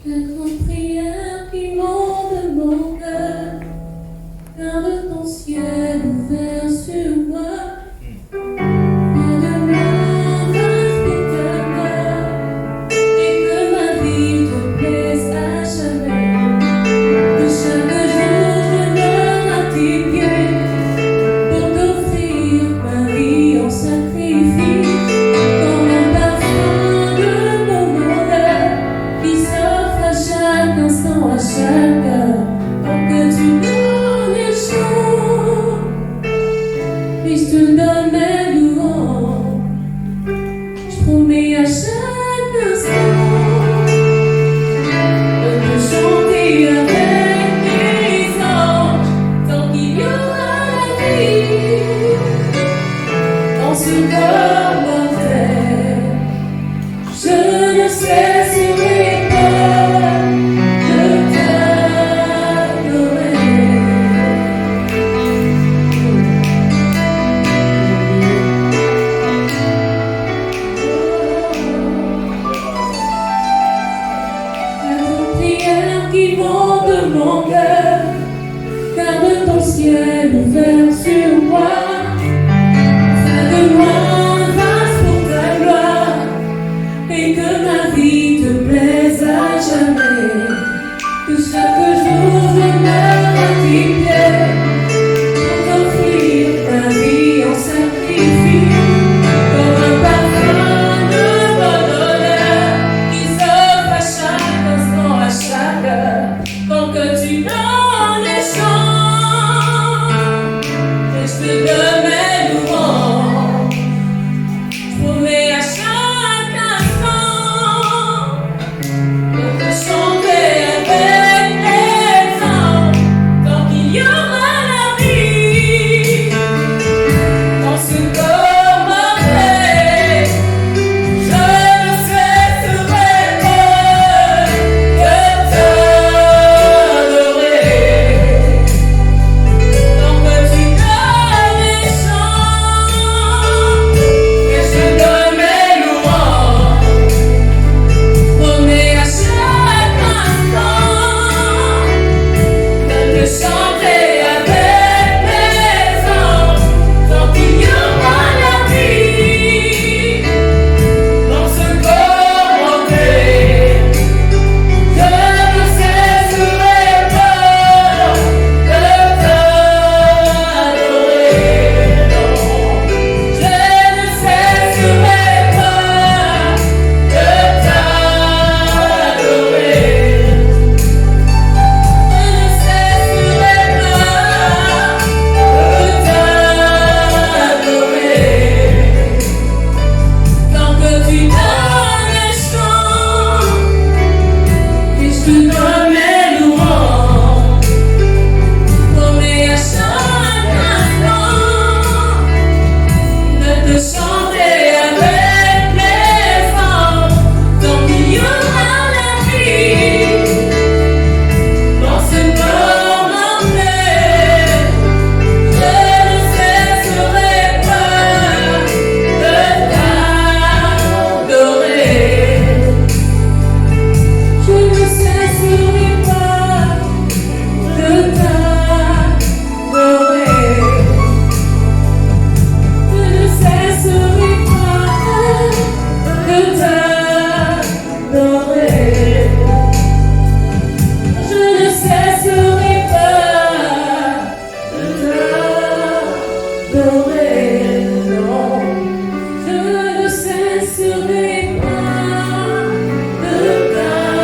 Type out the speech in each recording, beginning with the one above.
La grande prière qui monte de mon cœur, garde ton ciel ouvert sur moi. Fais de moi vaste pour ta gloire, et que ma vie te plaise à jamais. Que chaque jour je meure à tes pieds, pour t'offrir ma vie en sacrifice, comme un parfum de mon bonheur qui s'offre à chaque instant, à chaque heure. Pour que tu donnes les jours, puisse te donner louange. Je promets à chaque instant de te chanter avec les anges, tant qu'il y aura la vie dans ce corps mortel. Je ne cesserai pas de t'adorer. La grande prière qui monte de mon cœur, garde ton ciel ouvert sur moi. Fais de moi un vase pour ta gloire, et que ma vie te plaise à jamais. Que chaque jour je meure à tes pieds, pour t'offrir ma vie en sacrifice, comme un parfum de bonheur qui s'offre à chaque instant, à chaque heure. Pour que tu donnes les chants, et je te donne mes louanges. Je promets à chaque instant de te chanter avec les anges, tant qu'il y aura la vie dans ce corps mortel. Je ne cesserai pas de t'adorer, tant que tu donnes les chants, et je donne mes louanges. Promets à chaque instant de te chanter avec les anges, tant qu'il y aura la vie dans ce corps mortel. Je ne cesserai pas de t'adorer, non. Je ne cesserai pas de t'adorer. Tant que tu donnes les chants, et je te donne mes louanges. Promets à chaque instant de te chanter avec les anges, tant qu'il y aura la vie dans ce corps mortel. Je ne cesserai pas de t'adorer. Je ne cesserai pas de t'adorer. Je ne cesserai pas de t'adorer. Je ne cesserai pas de t'adorer, non. Je ne cesserai pas de t'adorer.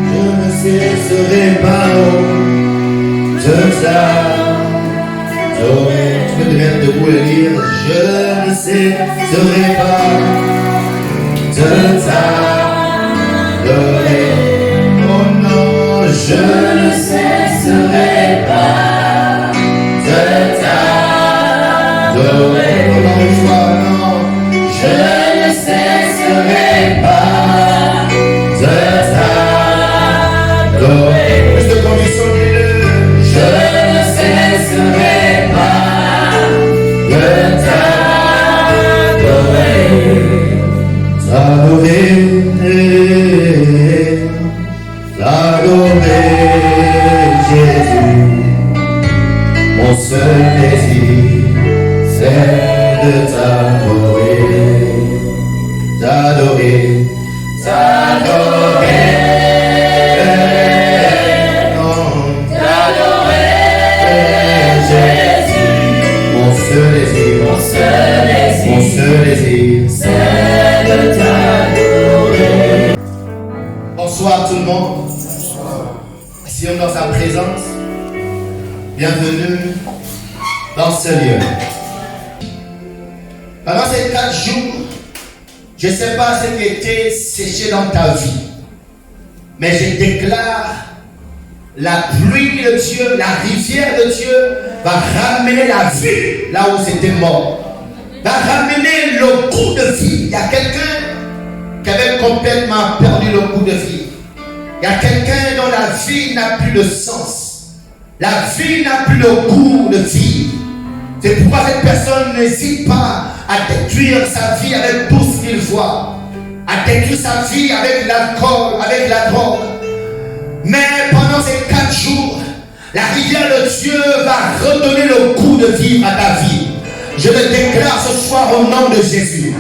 Je ne cesserai pas de t'adorer. Tu peux te mettre debout et lire. Je ne cesserai pas de t'adorer. Oh non, je ne cesserai pas de t'adorer. Encore une fois, non, je ne cesserai pas de t'adorer. Plus de conviction, dis-le. Je ne cesserai pas de t'adorer. mon seul désir, c'est de t'adorer. Bonsoir tout le monde. Asseyons dans sa présence. Bienvenue dans ce lieu. Pendant ces 4 jours, je ne sais pas ce qui était séché dans ta vie, mais je déclare la pluie de Dieu, la rivière de Dieu va ramener la vie là où c'était mort. Va ramener le goût de vie. Il y a quelqu'un qui avait complètement perdu le goût de vie. Il y a quelqu'un dont la vie n'a plus de sens. La vie n'a plus le goût de vie. C'est pourquoi cette personne n'hésite pas à détruire sa vie avec tout ce qu'il voit. À détruire sa vie avec l'alcool, avec la drogue. Mais pendant ces 4 jours, la rivière de Dieu va redonner le goût de vivre à ta vie. Je le déclare ce soir au nom de Jésus.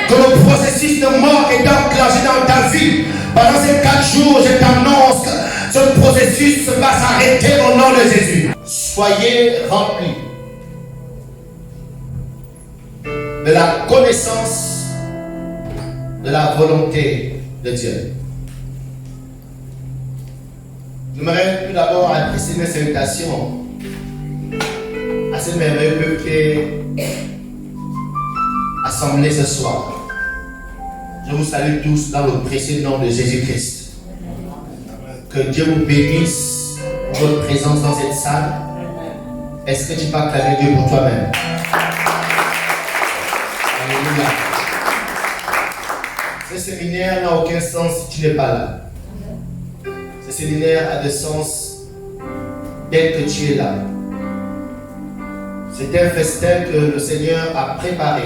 Que le processus de mort est enclenché dans ta vie. Pendant ces 4 jours, je t'annonce que ce processus va s'arrêter au nom de Jésus. Soyez remplis de la connaissance de la volonté de Dieu. J'aimerais tout d'abord adresser mes salutations à ce merveilleux peuple qui est assemblé ce soir. Je vous salue tous dans le précieux nom de Jésus-Christ. Que Dieu vous bénisse pour votre présence dans cette salle. Est-ce que tu peux acclamer Dieu pour toi-même? Alléluia. Ce séminaire n'a aucun sens si tu n'es pas là. Ce séminaire a de sens dès que tu es là. C'est un festin que le Seigneur a préparé.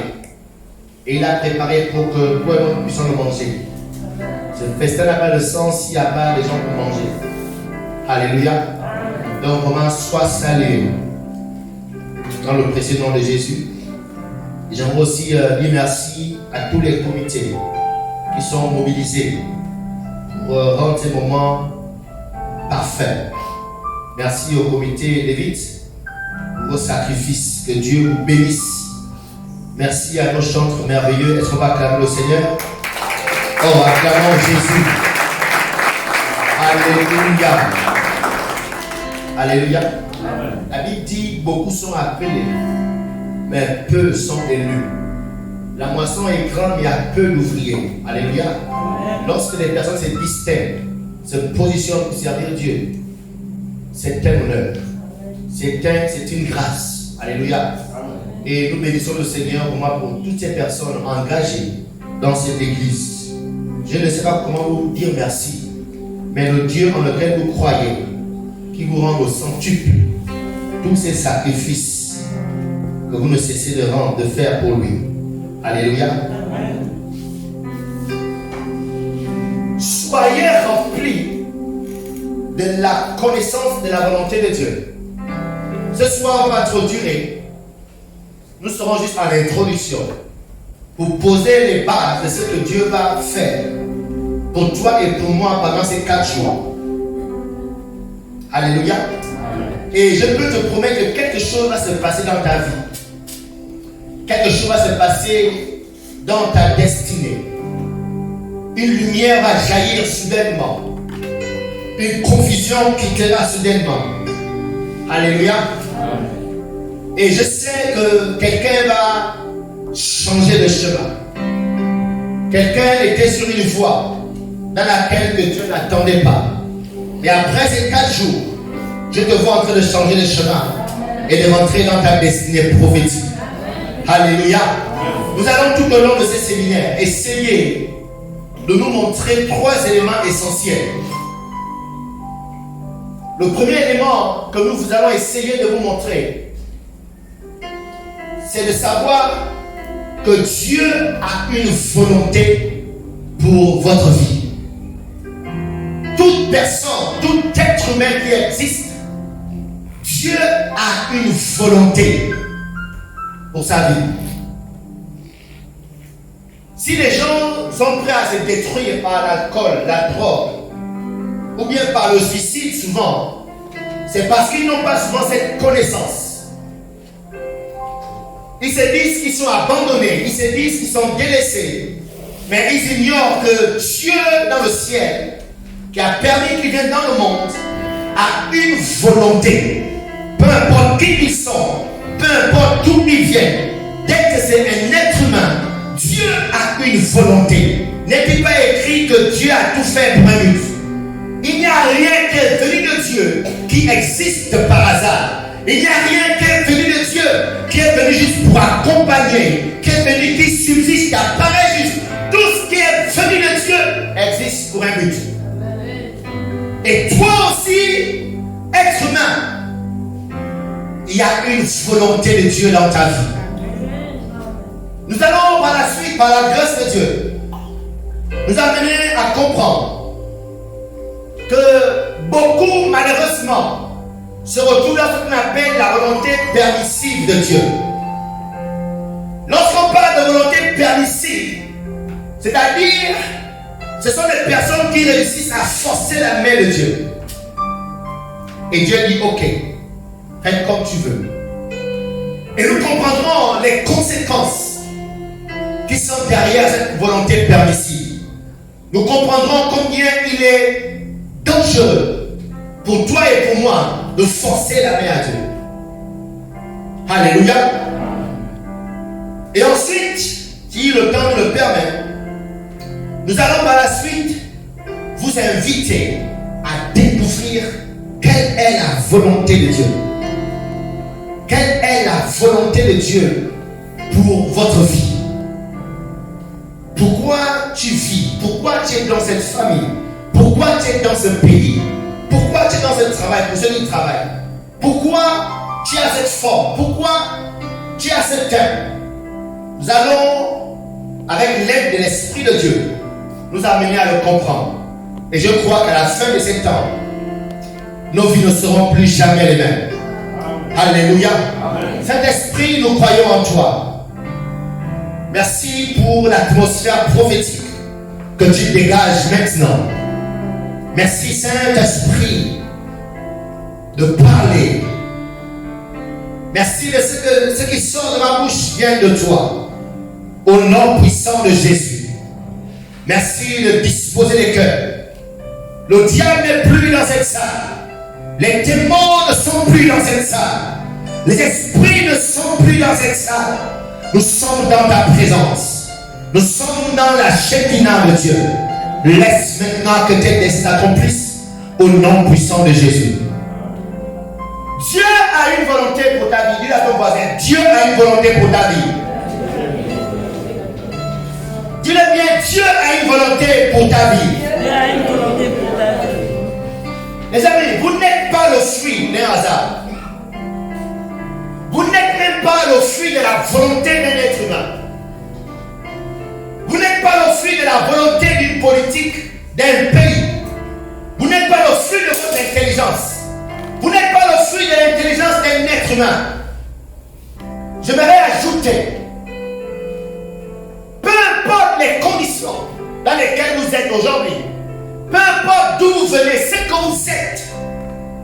Et il a préparé pour que toi et moi puissions le manger. Ce festin n'a pas de sens s'il n'y a pas de gens pour manger. Alléluia. Donc vraiment, sois salué dans le précieux nom de Jésus. Et j'aimerais aussi dire merci à tous les comités qui sont mobilisés pour rendre ces moments parfaits. Merci au comité Lévite pour vos sacrifices. Que Dieu vous bénisse. Merci à nos chantres merveilleux. Est-ce qu'on va acclamer le Seigneur? Oh, acclamons Jésus. Alléluia. Alléluia. La Bible dit beaucoup sont appelés, mais peu sont élus. La moisson est grande, mais il y a peu d'ouvriers. Alléluia. Lorsque les personnes se distinguent, se positionnent pour servir Dieu, c'est un honneur. C'est une grâce. Alléluia. Et nous bénissons le Seigneur pour toutes ces personnes engagées dans cette église. Je ne sais pas comment vous dire merci, mais le Dieu en lequel vous croyez, qui vous rend au centuple tous ces sacrifices que vous ne cessez de faire pour lui. Alléluia. Soyez remplis de la connaissance de la volonté de Dieu. Ce soir, on va trop durer. Nous serons juste à l'introduction pour poser les bases de ce que Dieu va faire pour toi et pour moi pendant ces 4 jours. Alléluia. Et je peux te promettre que quelque chose va se passer dans ta vie. Quelque chose va se passer dans ta destinée. Une lumière va jaillir soudainement. Une confusion quittera soudainement. Alléluia. Et je sais que quelqu'un va changer de chemin. Quelqu'un était sur une voie dans laquelle que Dieu n'attendait pas. Et après ces 4 jours, je te vois en train de changer de chemin et de rentrer dans ta destinée prophétique. Alléluia. Nous allons tout au long de ces séminaires essayer de nous montrer 3 éléments essentiels. Le premier élément que nous allons essayer de vous montrer, c'est de savoir que Dieu a une volonté pour votre vie. Toute personne, tout être humain qui existe, Dieu a une volonté pour sa vie. Si les gens sont prêts à se détruire par l'alcool, la drogue, ou bien par le suicide souvent, c'est parce qu'ils n'ont pas souvent cette connaissance. Ils se disent qu'ils sont abandonnés, ils se disent qu'ils sont délaissés. Mais ils ignorent que Dieu dans le ciel, qui a permis qu'ils viennent dans le monde, a une volonté. Peu importe qui ils sont, peu importe d'où ils viennent, dès que c'est un être humain, Dieu a une volonté. N'est-il pas écrit que Dieu a tout fait pour un but? Il n'y a rien qui est venu de Dieu qui existe par hasard. Il n'y a rien qui est venu de Dieu qui est venu juste pour accompagner, qui est venu, qui subsiste, qui apparaît juste. Tout ce qui est venu de Dieu existe pour un but. Et toi aussi, être humain, il y a une volonté de Dieu dans ta vie. Nous allons par la suite, par la grâce de Dieu, nous amener à comprendre que beaucoup, malheureusement, se retrouvent dans ce qu'on appelle la volonté permissive de Dieu. Lorsqu'on parle de volonté permissive, c'est-à-dire, ce sont les personnes qui réussissent à forcer la main de Dieu. Et Dieu dit, ok, faites comme tu veux. Et nous comprendrons les conséquences qui sont derrière cette volonté permissive. Nous comprendrons combien il est dangereux pour toi et pour moi de forcer la main à Dieu. Alléluia. Et ensuite, si le temps nous le permet, nous allons par la suite vous inviter à découvrir quelle est la volonté de Dieu. Quelle est la volonté de Dieu pour votre vie? Pourquoi tu vis? Pourquoi tu es dans cette famille? Pourquoi tu es dans ce pays? Pourquoi tu es dans ce travail, pour ceux qui travaillent? Pourquoi tu as cette forme? Pourquoi tu as ce thème? Nous allons, avec l'aide de l'Esprit de Dieu, nous amener à le comprendre. Et je crois qu'à la fin de ces temps, nos vies ne seront plus jamais les mêmes. Alléluia. Saint-Esprit, nous croyons en toi. Merci pour l'atmosphère prophétique que tu dégages maintenant. Merci Saint-Esprit de parler. Merci de ce qui sort de ma bouche vient de toi. Au nom puissant de Jésus. Merci de disposer les cœurs. Le diable n'est plus dans cette salle. Les démons ne sont plus dans cette salle. Les esprits ne sont plus dans cette salle. Nous sommes dans ta présence. Nous sommes dans la Shekinah de Dieu. Laisse maintenant que tes desseins s'accomplissent au nom puissant de Jésus. Dieu a une volonté pour ta vie. Dis à ton voisin, Dieu a une volonté pour ta vie. Dis-le bien, Dieu a une volonté pour ta vie. Dieu a une volonté pour ta vie. Les amis, vous n'êtes pas le fruit d'un hasard. Vous n'êtes même pas le fruit de la volonté d'un être humain. Vous n'êtes pas le fruit de la volonté d'une politique, d'un pays. Vous n'êtes pas le fruit de votre intelligence. Vous n'êtes pas le fruit de l'intelligence d'un être humain. J'aimerais ajouter, peu importe les conditions dans lesquelles vous êtes aujourd'hui, peu importe d'où vous venez, ce que vous êtes,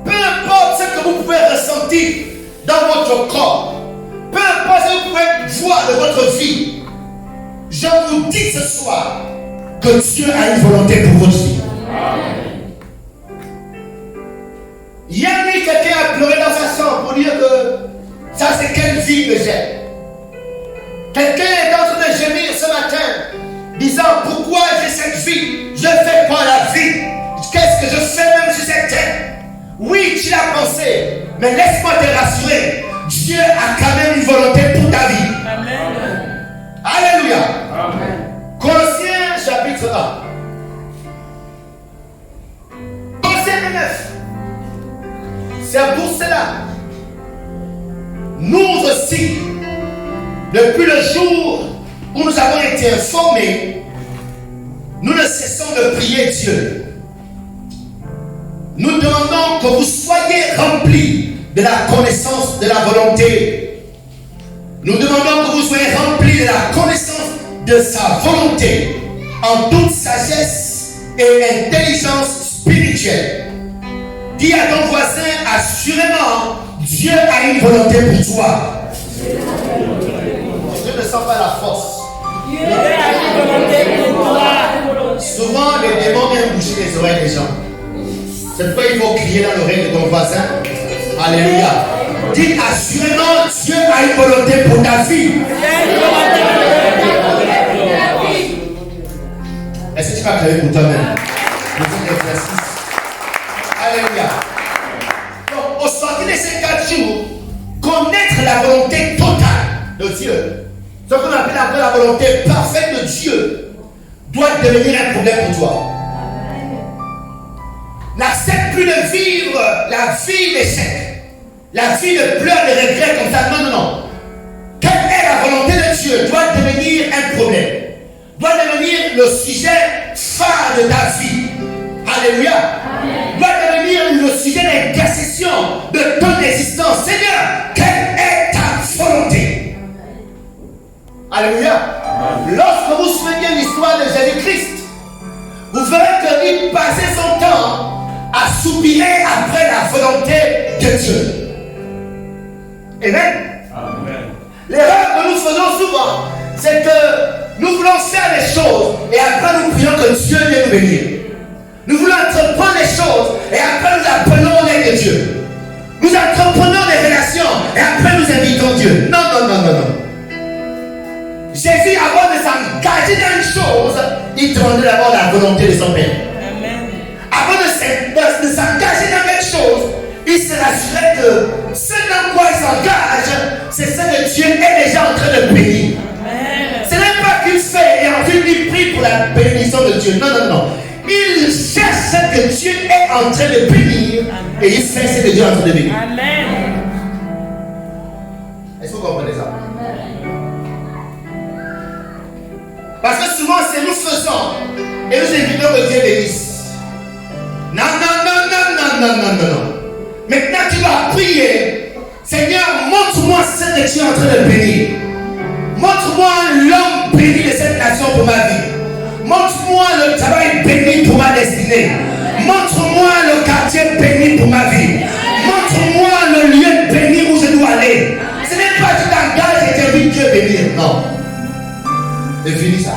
peu importe ce que vous pouvez ressentir dans votre corps, peu importe ce que vous pouvez voir de votre vie, je vous dis ce soir que Dieu a une volonté pour votre vie. Hier nuit, quelqu'un a pleuré dans sa chambre pour dire que ça c'est quelle vie que j'ai. Quelqu'un est en train de gémir ce matin, disant pourquoi j'ai cette vie, je fais quoi la vie, qu'est-ce que je fais même sur cette terre. Oui, tu l'as pensé, mais laisse-moi te rassurer, Dieu a quand même une volonté pour ta vie. Amen. Alléluia. Amen. Colossiens chapitre 1. Colossiens 9. C'est pour cela, nous aussi, depuis le jour où nous avons été informés, nous ne cessons de prier Dieu. Nous demandons que vous soyez remplis de la connaissance de la volonté. Nous demandons que vous soyez remplis de la connaissance de sa volonté en toute sagesse et intelligence spirituelle. Dis à ton voisin, assurément, Dieu a une volonté pour toi. sens pas la force. Dieu a une volonté pour toi. Souvent, les démons viennent boucher les oreilles des gens. C'est pourquoi il faut crier dans l'oreille de ton voisin. Alléluia. Dis assurément, Dieu a une volonté pour ta vie. Est-ce que tu vas créer pour toi-même? Alléluia. Donc, au sortir de ces 4 jours, connaître la volonté totale de Dieu, ce qu'on appelle après la volonté parfaite de Dieu, doit devenir un problème pour toi. N'accepte plus de vivre la vie d'échec, la vie de pleurs, de regrets comme ça. Non, non, non. Quelle est la volonté de Dieu doit devenir un problème, doit devenir le sujet phare de ta vie. Alléluia. Doit devenir le sujet d'intercession de ton existence. Seigneur, quelle est ta volonté? Alléluia. Lorsque vous souvenez l'histoire de Jésus-Christ, vous verrez qu'il passait son temps à soupirer après la volonté de Dieu. Amen. L'erreur que nous faisons souvent, c'est que nous voulons faire les choses et après nous prions que Dieu vienne nous bénir. Nous voulons entreprendre les choses et après nous appelons l'aide de Dieu. Nous entreprenons des relations et après nous invitons Dieu. Non, non, non, non, non. Jésus, avant de s'engager dans une chose, il demandait d'abord la volonté de son Père. Amen. Avant de s'engager dans quelque chose, il se rassurait que ce dans quoi il s'engage, c'est ce que Dieu est déjà en train de bénir. Amen. Ce n'est pas qu'il fait et ensuite il prie pour la bénédiction de Dieu. Non, non, non. Il cherche ce que Dieu est en train de bénir. Amen. Et il fait ce que Dieu est en train de bénir. Amen. Est-ce que vous comprenez ça? Parce que souvent c'est nous faisons et nous invitons que Dieu bénisse. Non, non, non, non, non, non, non, non, non. Maintenant tu vas prier. Seigneur, montre-moi ce que tu es en train de bénir. Montre-moi l'homme béni de cette nation pour ma vie. Montre-moi le travail béni pour ma destinée. Montre-moi le quartier béni pour ma vie. Montre-moi le lieu béni où je dois aller. Ce n'est pas tu t'engages et tu invites Dieu bénir. Non. C'est fini ça.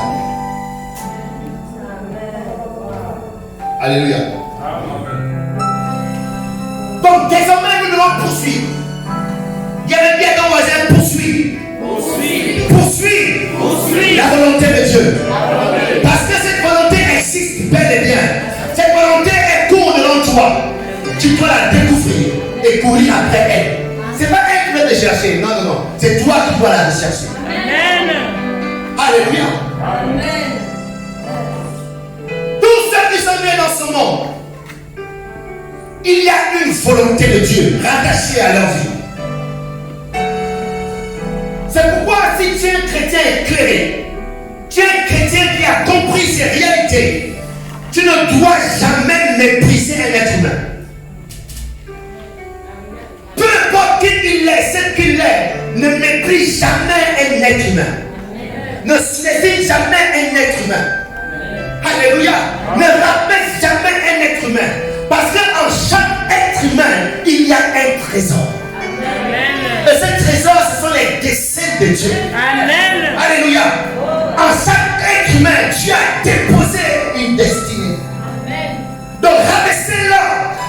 Alléluia. Donc désormais nous devons poursuivre. Il y avait bien ton voisin, poursuivre. Poursuivre la volonté de Dieu. Parce que cette volonté existe bel et bien. Cette volonté est court devant toi. Tu dois la découvrir et courir après elle. C'est pas elle qui va te chercher. Non, non, non. C'est toi qui dois la rechercher. Amen. Alléluia. Amen. Tous ceux qui sont nés dans ce monde, il y a une volonté de Dieu rattachée à leur vie. C'est pourquoi si tu es un chrétien éclairé, tu es un chrétien qui a compris ces réalités, tu ne dois jamais mépriser un être humain. Peu importe qui il est, ce qu'il est, ne méprise jamais un être humain. Ne saisis jamais un être humain. Alléluia. Ne rabaisse jamais un être humain. Parce qu'en chaque être humain, il y a un trésor. Et ce trésor, ce sont les desseins de Dieu. Amen. Alléluia. En chaque être humain, Dieu a déposé une destinée. Donc rabaisser-la,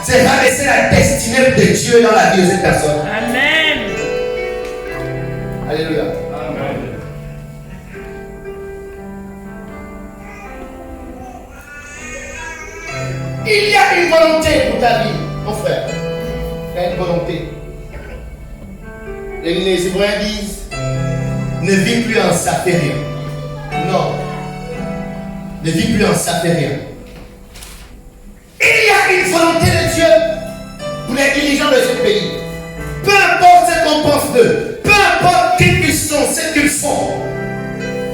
c'est rabaisser la destinée de Dieu dans la vie de cette personne. Amen. Alléluia. Il y a une volonté pour ta vie, mon frère. Il y a une volonté. Les Hébreux disent, ne vis plus en saphéria. Non. Ne vis plus en saphéria. Il y a une volonté de Dieu pour les dirigeants de ce pays. Peu importe ce qu'on pense d'eux, peu importe qui ils sont, ce qu'ils font.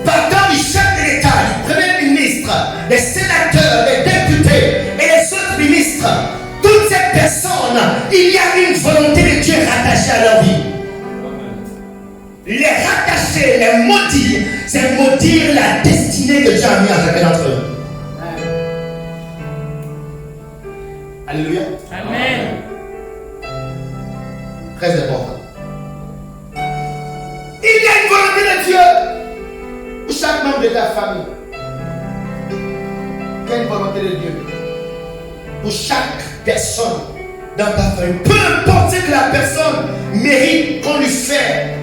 Partant du chef de l'État, du Premier ministre, des sénateurs, des députés et les autres ministres, toutes ces personnes, il y a une volonté de Dieu rattachée à leur vie. Les rattacher, les maudire, c'est maudire la destinée que Dieu a mis en chacun d'entre eux. Alléluia. Amen. Très important. Il y a une volonté de Dieu de ta famille, il y a une volonté de Dieu pour chaque personne dans ta famille. Peu importe ce que la personne mérite qu'on lui fait.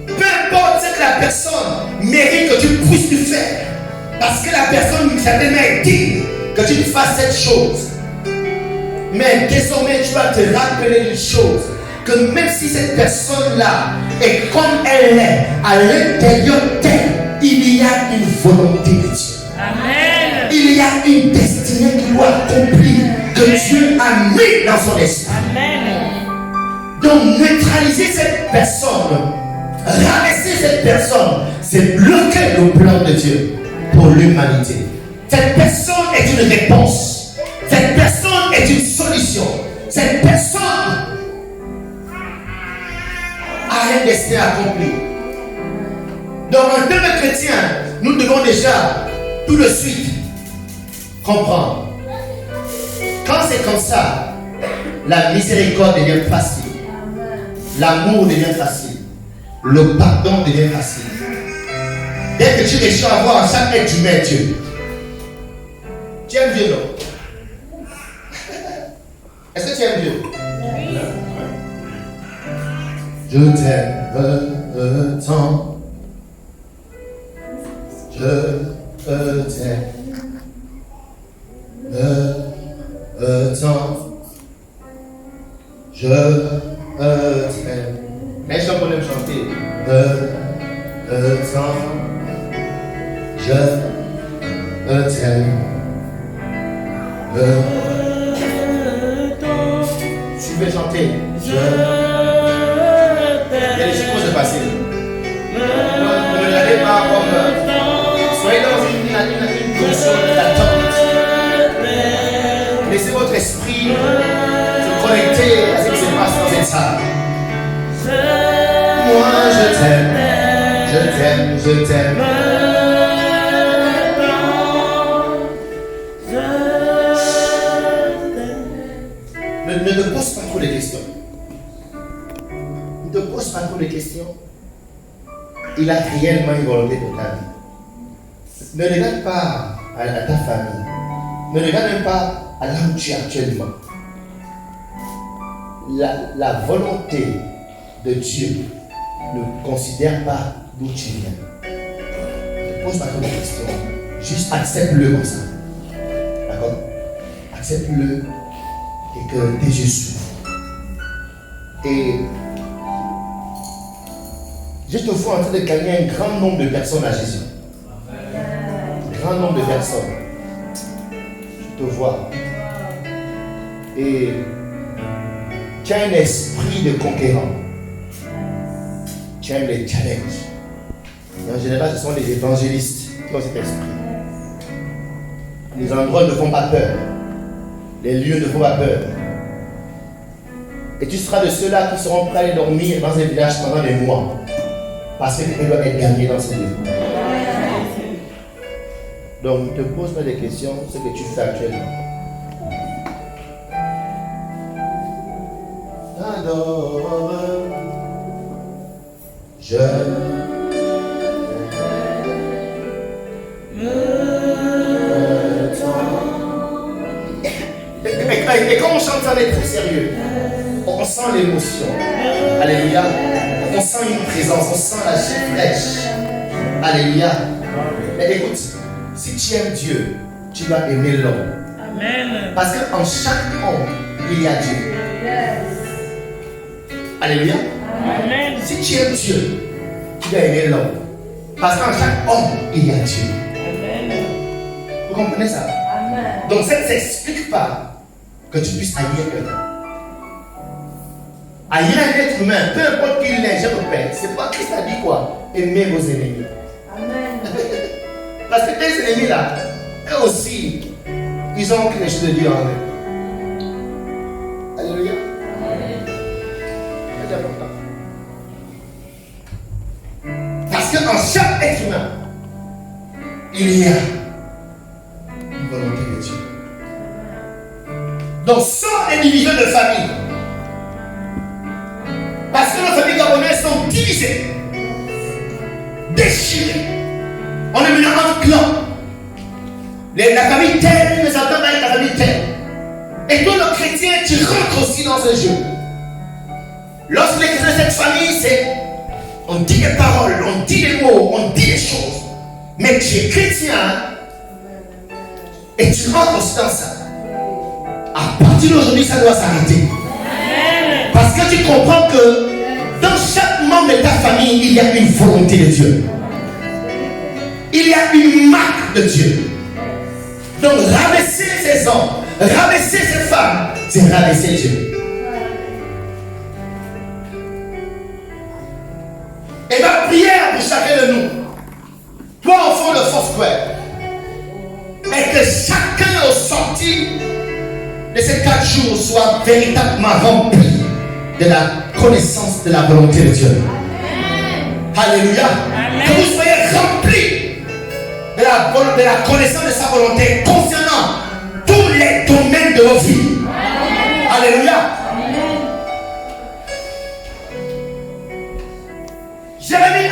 Peu importe ce que la personne mérite que tu puisses lui faire. Parce que la personne certainement est digne que tu lui fasses cette chose. Mais désormais tu vas te rappeler d'une chose. Que même si cette personne-là est comme elle est, à l'intérieur d'elle, il y a une volonté de Dieu. Amen. Il y a une destinée qui doit accomplir, que Dieu a mis dans son esprit. Amen. Donc neutraliser cette personne, rabaisser cette personne, c'est bloquer le plan de Dieu pour l'humanité. Cette personne est une réponse. Cette personne est une solution. Cette personne a un destin accompli. Donc en tant que chrétiens, nous devons déjà tout de suite comprendre. Quand c'est comme ça, la miséricorde devient facile. L'amour devient facile. Le pardon devient facile. Dès que tu réussis à voir en chaque être humain Dieu. Tu aimes Dieu, non? Est-ce que tu aimes Dieu? Je t'aime tant. Je t'aime tant. Je t'aime. Mais je peux même chanter. Tant. Je t'aime. Tu veux chanter? Il y a des choses à passer. Ne me regardez pas comme. Soyez dans une position d'attente. Laissez votre esprit se connecter à ce qui se passe dans cette salle. Moi je t'aime. Je t'aime. Je t'aime. Ne te pose pas trop de questions. Ne te pose pas trop de questions. Il a réellement une volonté pour ta vie. Ne regarde pas à ta famille. Ne regarde même pas à là où tu es actuellement. La volonté de Dieu ne considère pas d'où tu viens. Ne te pose pas trop de questions. Juste accepte-le comme ça. D'accord? Accepte-le. Et que tes yeux s'ouvrent. Et je te vois en train de gagner un grand nombre de personnes à Jésus. Un grand nombre de personnes. Je te vois. Et tu as un esprit de conquérant. Tu aimes les challenges. Et en général, ce sont les évangélistes qui ont cet esprit. Les endroits ne font pas peur. Les lieux ne font pas peur. Et tu seras de ceux-là qui seront prêts à aller dormir dans un village pendant des mois. Parce qu'ils doivent être gagnés dans ces lieux. Donc, ne te pose pas des questions sur ce que tu fais actuellement. Adore. Je Et quand on chante ça, on est très sérieux. On sent l'émotion. Alléluia. On sent une présence, on sent la chair fraîche. Alléluia. Mais écoute, si tu aimes Dieu, tu vas aimer l'homme. Amen. Parce qu'en chaque homme, il y a Dieu. Alléluia. Amen. Si tu aimes Dieu, tu vas aimer l'homme. Parce qu'en chaque homme, il y a Dieu. Amen. Vous comprenez ça? Amen. Donc ça ne s'explique pas que tu puisses haïr quelqu'un. Haïr un être humain, peu importe qui il est, je répète, c'est pas Christ a dit quoi? Aimez vos ennemis. Amen. Parce que tes ennemis là, eux aussi, ils ont quelque chose de Dieu en eux. Alléluia. C'est important. Parce qu'en chaque être humain, il y a une volonté de Dieu. Donc sans individu de famille. Parce que nos familles gabonaises sont divisées, déchirées. On est maintenant en clan. La famille telle, les enfants avec la famille telle. Et toi, le chrétien, tu rentres aussi dans ce jeu. Lorsque les chrétiens de cette famille, on dit des paroles, on dit des mots, on dit des choses. Mais tu es chrétien et tu rentres aussi dans ça. À partir d'aujourd'hui, ça doit s'arrêter. Parce que tu comprends que dans chaque membre de ta famille, il y a une volonté de Dieu. Il y a une marque de Dieu. Donc rabaisser ces hommes, rabaisser ces femmes, c'est rabaisser Dieu. Et ma prière pour chacun de nous, toi enfant de Foursquare, est que chacun au sorti de ces 4 jours soit véritablement rempli de la connaissance de la volonté de Dieu. Alléluia. Que vous soyez remplis de la connaissance de sa volonté concernant tous les domaines de vos vies. Alléluia. Jérémie 1.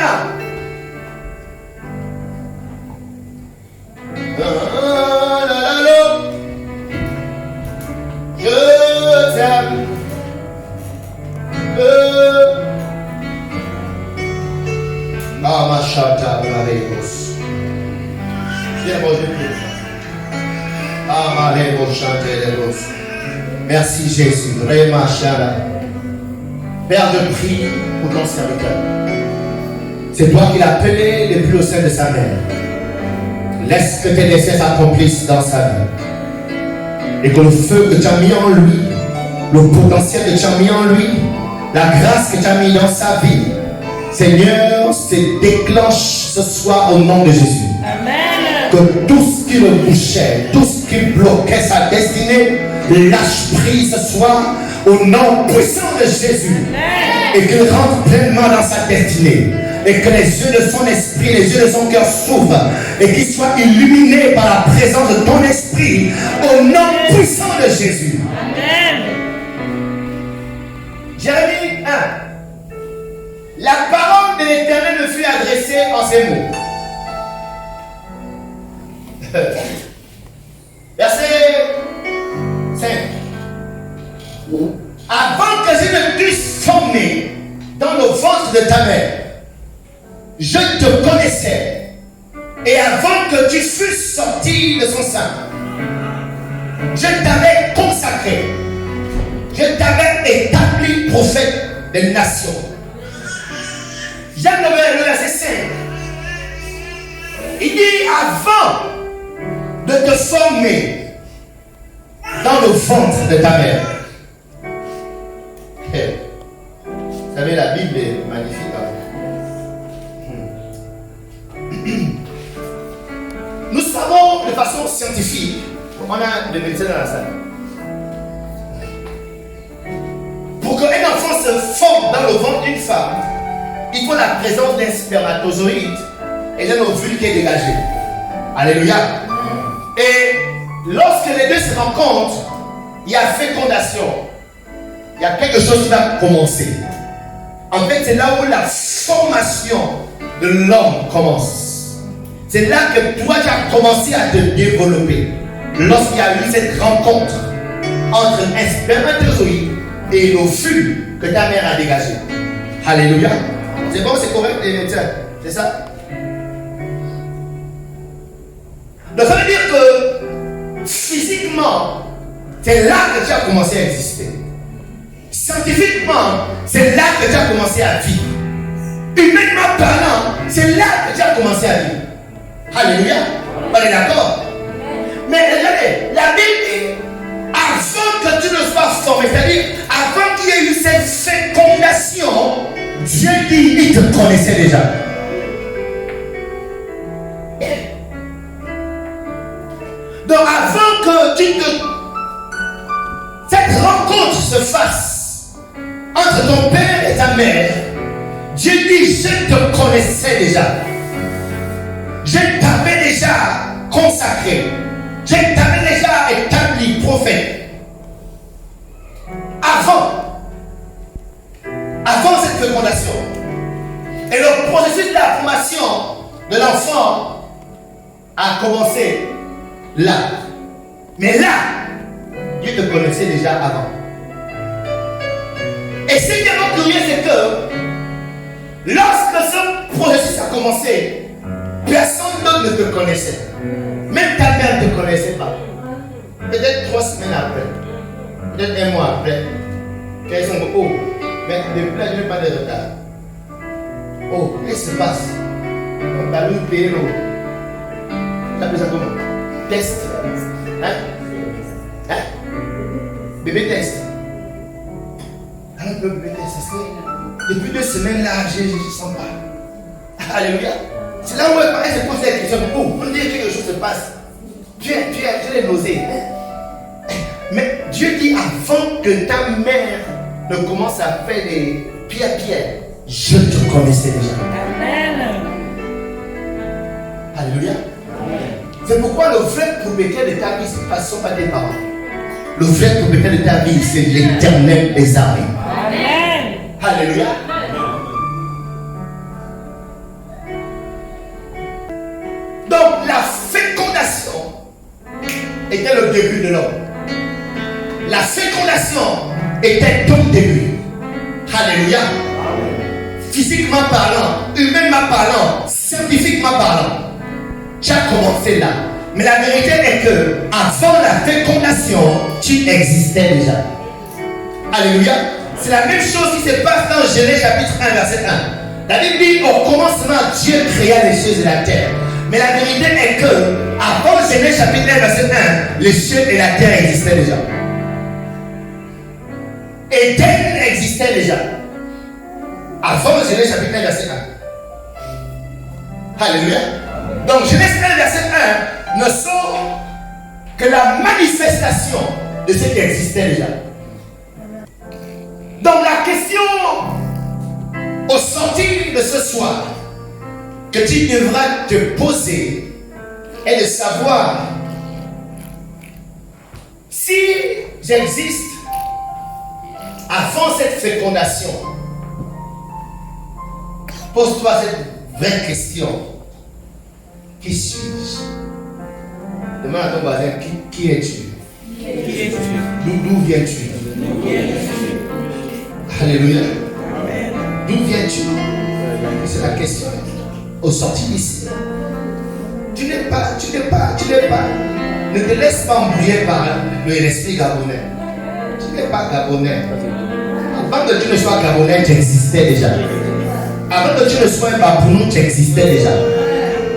Je t'aime. Amashata Marebos. Viens manger plus. Amarebo Chanterebos. Merci Jésus. Remachara. Père, je prie pour ton serviteur. C'est toi qui l'as appelé depuis au sein de sa mère. Laisse que tes desseins s'accomplissent dans sa vie. Et que le feu que tu as mis en lui, le potentiel que tu as mis en lui, la grâce que tu as mis dans sa vie, Seigneur, se déclenche ce soir au nom de Jésus. Amen. Que tout ce qui le bouchait, tout ce qui bloquait sa destinée, lâche prise ce soir au nom puissant de Jésus. Amen. Et qu'il rentre pleinement dans sa destinée. Et que les yeux de son esprit, les yeux de son cœur s'ouvrent. Et qu'il soit illuminé par la présence de ton esprit au nom puissant de Jésus. Amen. Jérémie 1. La parole de l'Éternel me fut adressée en ces mots. Verset 5. Avant que je ne t'eusse formé dans le ventre de ta mère, je te connaissais. Et avant que tu fusses sorti de son sein, je t'avais consacré. Je t'avais établi prophète des nations. J'aime le verset 5. Il dit avant de te former dans le ventre de ta mère. Vous savez, la Bible est magnifique. Nous savons de façon scientifique, on a des médecins dans la salle. Pour qu'un enfant se forme dans le ventre d'une femme, il faut la présence d'un spermatozoïde et d'un ovule qui est dégagé. Alléluia. Et lorsque les deux se rencontrent, il y a fécondation. Il y a quelque chose qui va commencer. En fait, c'est là où la formation de l'homme commence. C'est là que toi, tu as commencé à te développer. Lorsqu'il y a eu cette rencontre entre un spermatozoïde et l'ovule que ta mère a dégagé. Alléluia. C'est bon, c'est correct, les médecins. C'est ça? Donc ça veut dire que physiquement, c'est là que tu as commencé à exister. Scientifiquement, c'est là que tu as commencé à vivre. Humainement parlant, c'est là que tu as commencé à vivre. Alléluia. On est d'accord? Mais regardez, la Bible dit, avant que tu ne sois formé, c'est-à-dire avant qu'il y ait eu cette fécondation, Dieu dit, il te connaissait déjà. Donc avant que cette rencontre se fasse entre ton père et ta mère, Dieu dit, je te connaissais déjà. Je t'avais déjà consacré. Je t'avais déjà établi prophète. Avant cette fécondation. Et le processus de la formation de l'enfant a commencé là. Mais là, Dieu te connaissait déjà avant. Et ce qui est vraiment curieux, c'est que lorsque ce processus a commencé, personne d'autre ne te connaissait. Même ta mère ne te connaissait pas. Peut-être 3 semaines après, peut-être 1 mois après, qu'elles sont oh, mais depuis là, je n'ai pas de retard. Oh, qu'est-ce qui se passe? On va nous payer l'eau. Tu appelles ça comment? Test. Hein? Hein? Bébé test. Alors, le bébé test, parce que depuis 2 semaines là, je ne sens pas. Alléluia. C'est là où elle se pose des questions. Oh, on dit que quelque chose se passe. J'ai les nausées. Mais Dieu dit avant que ta mère ne commence à faire des pierres, je te connaissais déjà. Amen. Alléluia. C'est pourquoi le vrai propriétaire de ta vie, ce ne sont pas tes parents. Le vrai propriétaire de ta vie, c'est l'Éternel des armées. Amen. Alléluia. Donc la fécondation était le début de l'homme. La fécondation était ton début. Alléluia. Physiquement parlant, humainement parlant, scientifiquement parlant, tu as commencé là. Mais la vérité est que avant la fécondation, tu existais déjà. Alléluia. C'est la même chose qui se passe dans Genèse chapitre 1, verset 1. La Bible dit au commencement, Dieu créa les cieux et la terre. Mais la vérité est que avant Genèse chapitre 1, verset 1, les cieux et la terre existaient déjà. Éden existait déjà. Avant Genèse chapitre 1, verset 1. Alléluia. Donc Genèse 1, verset 1 ne sont que la manifestation de ce qui existait déjà. Donc la question au sortir de ce soir que tu devras te poser est de savoir si j'existe avant cette fécondation. Pose-toi cette vraie question. Qui suis-je? Demande à ton voisin, qui es-tu? D'où viens-tu? Alléluia. D'où viens-tu? C'est la question. Au sortir d'ici. Tu n'es pas. Ne te laisse pas embrouiller par l'esprit gabonais. Tu n'es pas gabonais. Avant que tu ne sois gabonais, tu existais déjà. Avant que tu ne sois un babounou, tu existais déjà.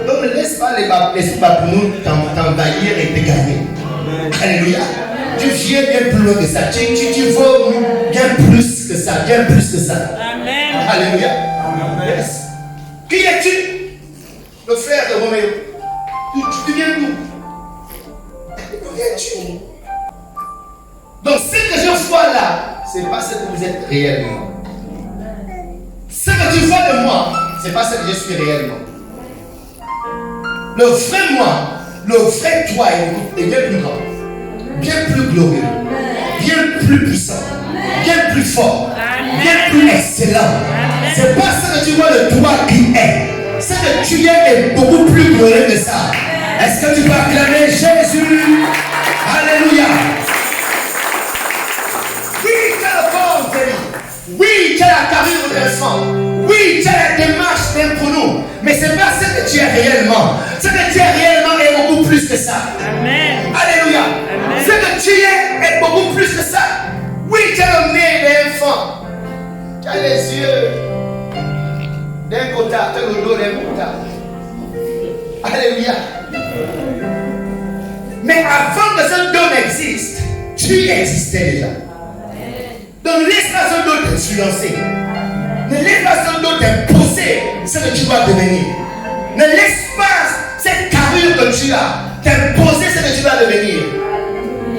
Donc ne laisse pas l'esprit babounou t'envahir et te gagner. Alléluia. Tu viens bien plus loin que ça. Tu vaux bien plus que ça. Bien plus que ça. Amen. Alléluia. Yes. Qui es-tu? Le frère de Roméo. Tu viens d'où? D'où viens-tu? Donc ce que je vois là, ce n'est pas ce que vous êtes réellement. Ce que tu vois de moi, ce n'est pas ce que je suis réellement. Le vrai moi, le vrai toi est bien plus grand, bien plus glorieux, bien plus puissant, bien plus fort, bien plus excellent. Ce n'est pas ce que tu vois de toi qui est. Ce que tu es est beaucoup plus glorieux que ça. Est-ce que tu peux acclamer Jésus? Alléluia. Oui, tu as le corps de vie. Oui, tu as la carrure d'enfant. Oui, tu as la démarche d'un pour nous. Mais ce n'est pas ce que tu es réellement. Ce que tu es réellement est beaucoup plus que ça. Amen. Alléluia. Amen. Ce que tu es beaucoup plus que ça. Oui, tu as le nez d'enfant. Tu as les yeux d'un côté, tu as le dos d'un côté. Alléluia. Mais avant que ce don existe, tu existais déjà. Donc ne laisse pas ce don t'influencer. Ne laisse pas ce don t'imposer ce que tu vas devenir. Ne laisse pas cette carrure que tu as t'imposer ce que tu vas devenir.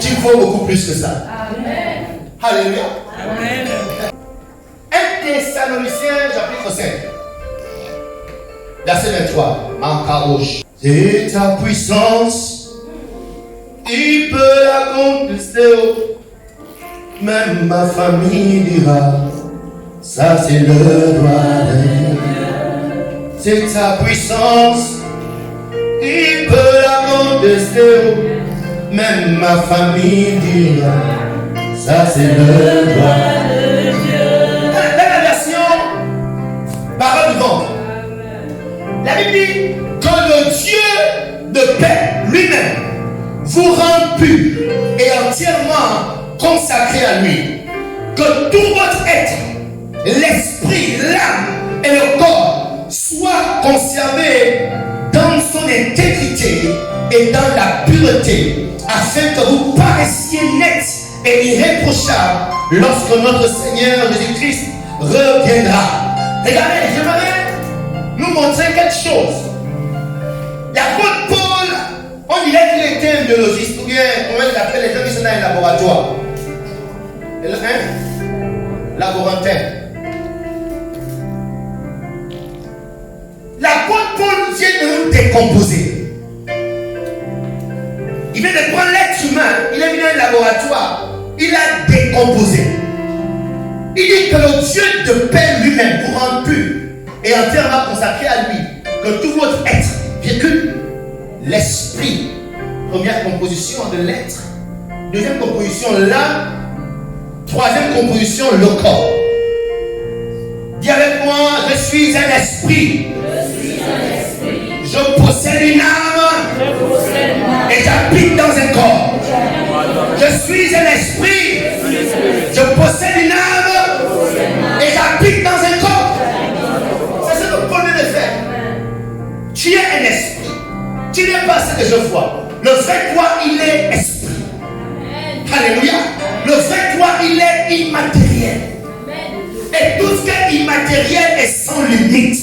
Tu vaux beaucoup plus que ça. Amen. Alléluia. Amen. 1 Thessaloniciens chapitre 5. Verset 23. Mancaroche. C'est ta puissance. Il peut la conquister. Même ma famille dira. Ça c'est le droit de Dieu. C'est ta puissance. Il peut de zéro. Même ma famille dira, ça c'est le droit de Dieu. Dans la version parole vivante, la Bible dit que le Dieu de paix lui-même vous rend pur et entièrement consacré à lui. Que tout votre être, l'esprit, l'âme et le corps soient conservés dans son intégrité et dans la pureté, afin que vous paraissiez net et irréprochable lorsque notre Seigneur Jésus-Christ reviendra. Regardez, j'aimerais nous montrer quelque chose. L'apôtre Paul, on dirait qu'il était un biologiste, ou bien, comment il appelle les gens qui sont dans un laboratoire. Laborantin. L'apôtre Paul vient de nous décomposer. Il vient de prendre l'être humain, il est mis dans un laboratoire, il a décomposé. Il dit que le Dieu de paix lui-même vous rend pur et entièrement consacré à lui. Que tout votre être, virgule, l'esprit, première composition de l'être, deuxième composition l'âme, troisième composition le corps. Dis avec moi, je suis un esprit. Je possède une âme et j'habite dans un corps. Je suis un esprit. Je possède une âme et j'habite dans un corps. C'est ce que Paul vient de faire. Tu es un esprit. Tu n'es pas ce que je vois. Le vrai toi, il est esprit. Alléluia. Le vrai toi, il est immatériel. Et tout ce qui est immatériel est sans limite.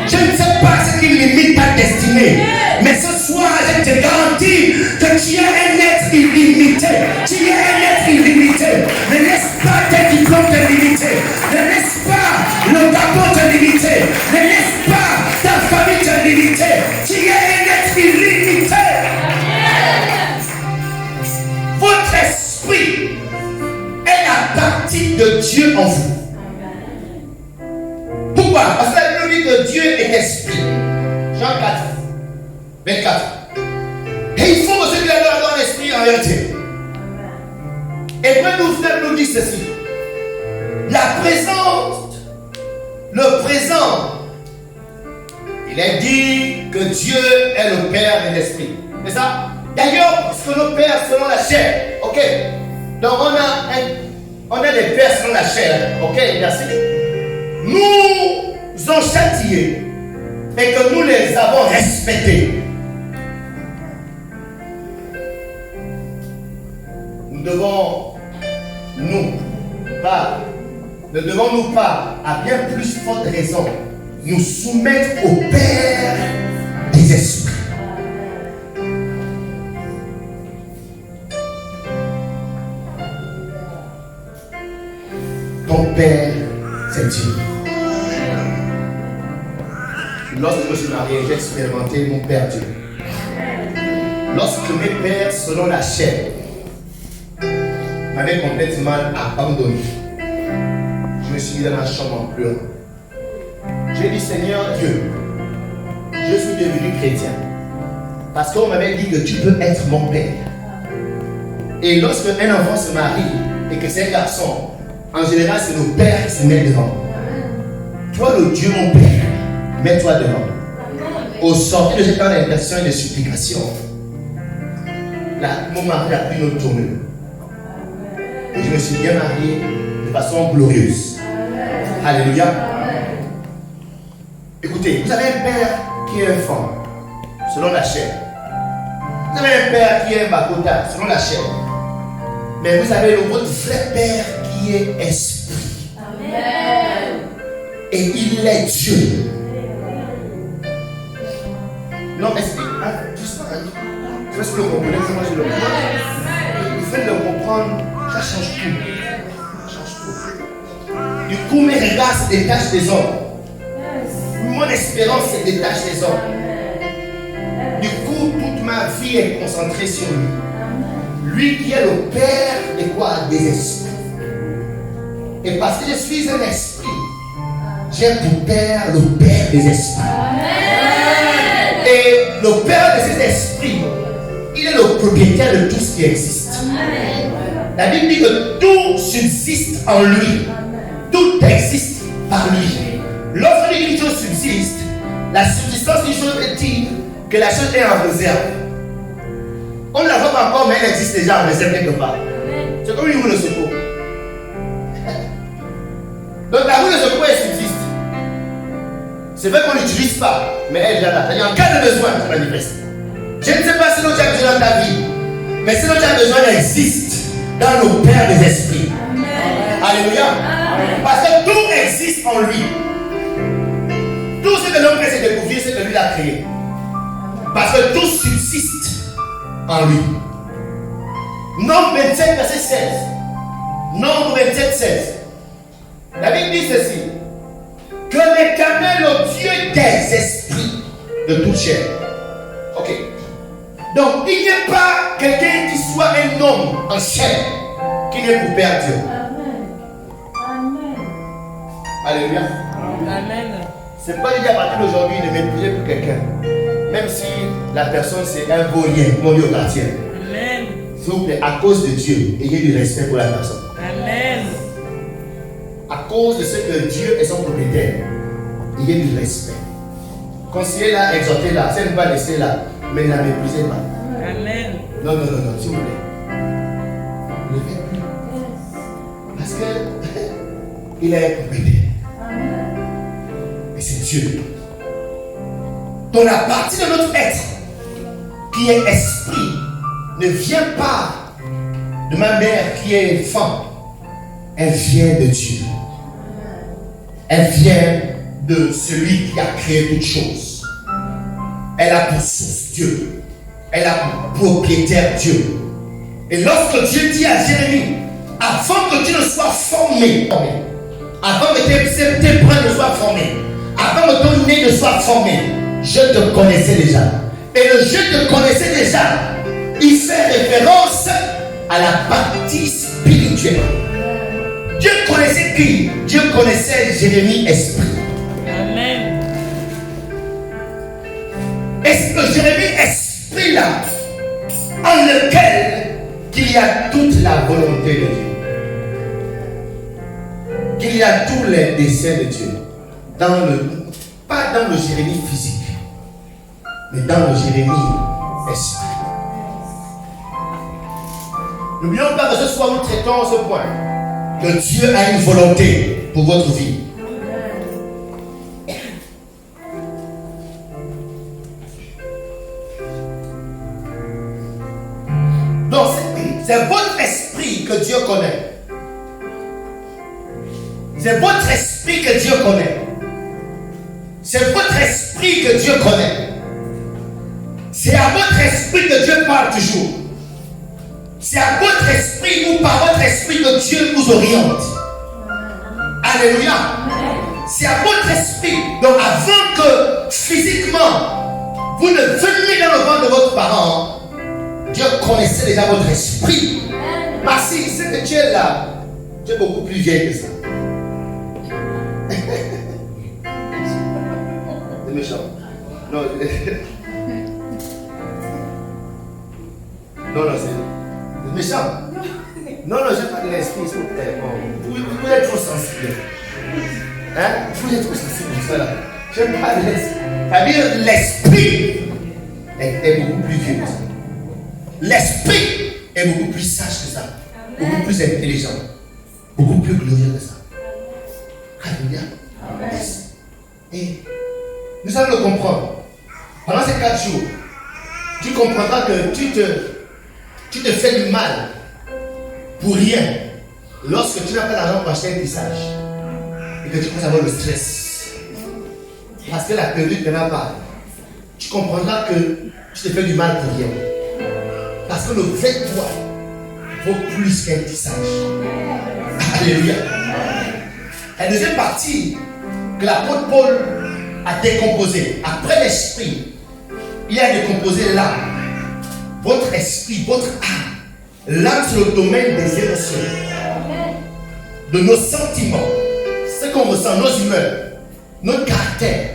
Je ne sais pas ce qui limite ta destinée. Mais ce soir, je te garantis que tu es un être illimité. Tu es un être illimité. Ne laisse pas tes diplômes te limiter. Ne laisse pas le gâteau te limiter. Ne laisse pas ta famille te limiter. Tu es un être illimité. Votre esprit est la partie de Dieu en vous. Pourquoi? Parce que la Bible dit que Dieu est esprit. Jean 4, 24. Et il faut que ceux qui adorent l'esprit en vérité. Hébreu 12 nous dit ceci. La présence, le présent, il est dit que Dieu est le Père de l'esprit. C'est ça? D'ailleurs, parce que nos pères selon la chair. Ok? Donc on a des pères selon la chair. Ok? Merci. Nous ont châtiés et que nous les avons respectés. Ne devons-nous pas, à bien plus forte raison, nous soumettre au Père des esprits? Ton Père, c'est Dieu. Lorsque je me suis marié, j'ai expérimenté mon Père Dieu. Lorsque mes pères, selon la chair, m'avaient complètement abandonné, je me suis mis dans ma chambre en pleurant. J'ai dit, Seigneur Dieu, je suis devenu chrétien. Parce qu'on m'avait dit que tu peux être mon Père. Et lorsque un enfant se marie et que c'est un garçon, en général, c'est le Père qui se met devant. Toi, le Dieu, mon Père, mets-toi devant. Au sortir de cette temps d'intercession et de supplication, mon mari a pris une autre tournure. Et je me suis bien marié de façon glorieuse. Alléluia. Écoutez, vous avez un père qui est un femme, selon la chair. Vous avez un père qui est un bakota, selon la chair. Mais vous avez votre vrai père qui est esprit. Amen. Et il est Dieu. Non, esprit, justement, je sais que le comprenez, moi je le comprends. Le fait de le comprendre, ça change tout. Ça change tout. Du coup, mes regards se détachent des hommes. Mon espérance se détache des hommes. Du coup, toute ma vie est concentrée sur lui. Lui qui est le Père de quoi? Des esprits. Et parce que je suis un esprit, j'ai pour Père le Père des esprits. Et le Père de ces esprits propriétaire de tout ce qui existe. La Bible dit que tout subsiste en lui. Tout existe par lui. Lorsque une chose subsiste, la subsistance d'une chose est dire que la chose est en réserve. On ne la voit pas encore, mais elle existe déjà en réserve quelque part. C'est comme une roue de secours. Donc la roue de secours, elle subsiste. C'est vrai qu'on n'utilise pas, mais elle est là. C'est-à-dire en cas de besoin, elle se manifeste. Je ne sais pas si l'autre a besoin dans ta vie, mais si l'autre a besoin, elle existe dans le Père des esprits. Alléluia. Parce que tout existe en lui. Tout ce que l'homme peut se découvrir, c'est que lui l'a créé. Parce que tout subsiste en lui. Nombre 27, verset 16. Nombre 27, 16. La Bible dit ceci. Que l'Éternel, le Dieu des esprits de toute chair. Ok. Donc, il n'y a pas quelqu'un qui soit un homme en chair qui n'est pour Père Dieu. Alléluia. Amen. C'est pas l'idée à partir d'aujourd'hui de mépriser pour quelqu'un. Même si la personne c'est un vaurien, mon Dieu gardien. Amen. S'il vous plaît, à cause de Dieu, ayez du respect pour la personne. Amen. À cause de ce que Dieu est son propriétaire, ayez du respect. Conseillez-la, exhortez-la, c'est ne pas laisser là, mais ne la méprisez pas. Amen. Non, s'il vous plaît. Ne faites plus. Parce que il est propriétaire. Et c'est Dieu. Donc la partie de notre être qui est esprit ne vient pas de ma mère qui est femme. Elle vient de Dieu. Elle vient de celui qui a créé toutes choses. Elle a pour source Dieu. Elle a pour propriétaire Dieu. Et lorsque Dieu dit à Jérémie, avant que tu ne sois formé, avant que tes bras ne soient formés, avant que ton nez ne soit formé, je te connaissais déjà. Et le je te connaissais déjà, il fait référence à la partie spirituelle. Dieu connaissait qui? Dieu connaissait Jérémie esprit. Amen. Est-ce que Jérémie esprit là, en lequel qu'il y a toute la volonté de Dieu, qu'il y a tous les desseins de Dieu, pas dans le Jérémie physique, mais dans le Jérémie esprit. N'oublions pas que ce soir nous traitons ce point, que Dieu a une volonté pour votre vie. Donc c'est votre esprit que Dieu connaît. C'est votre esprit que Dieu connaît. C'est votre esprit que Dieu connaît. C'est à votre esprit que Dieu parle toujours. C'est à votre esprit ou par votre esprit que Dieu vous oriente. Alléluia. C'est à votre esprit. Donc avant que physiquement vous ne veniez dans le ventre de votre parent, Dieu connaissait déjà votre esprit. Parce que c'est que tu es là, tu es beaucoup plus vieille que ça. C'est méchant. Non, c'est méchant. Non, j'ai pas de l'esprit, s'il vous plaît. Vous êtes trop sensible. Hein? Vous êtes trop sensible pour ça là. J'aime pas l'esprit. C'est-à-dire l'esprit est beaucoup plus vieux que ça. L'esprit est beaucoup plus sage que ça. Beaucoup plus intelligent. Beaucoup plus glorieux que ça. Alléluia. Et nous allons le comprendre. Pendant ces 4 jours, tu comprendras que tu te fais du mal pour rien lorsque tu n'as pas l'argent pour acheter un tissage et que tu commences à avoir le stress. Parce que la perruque ne va pas. Tu comprendras que tu te fais du mal pour rien. Parce que le vrai toi vaut plus qu'un tissage. Alléluia. La deuxième partie que l'apôtre Paul a décomposée, après l'esprit, il a décomposé l'âme. Votre esprit, votre âme. L'âme, c'est le domaine des émotions, de nos sentiments, ce qu'on ressent, nos humeurs, notre caractère.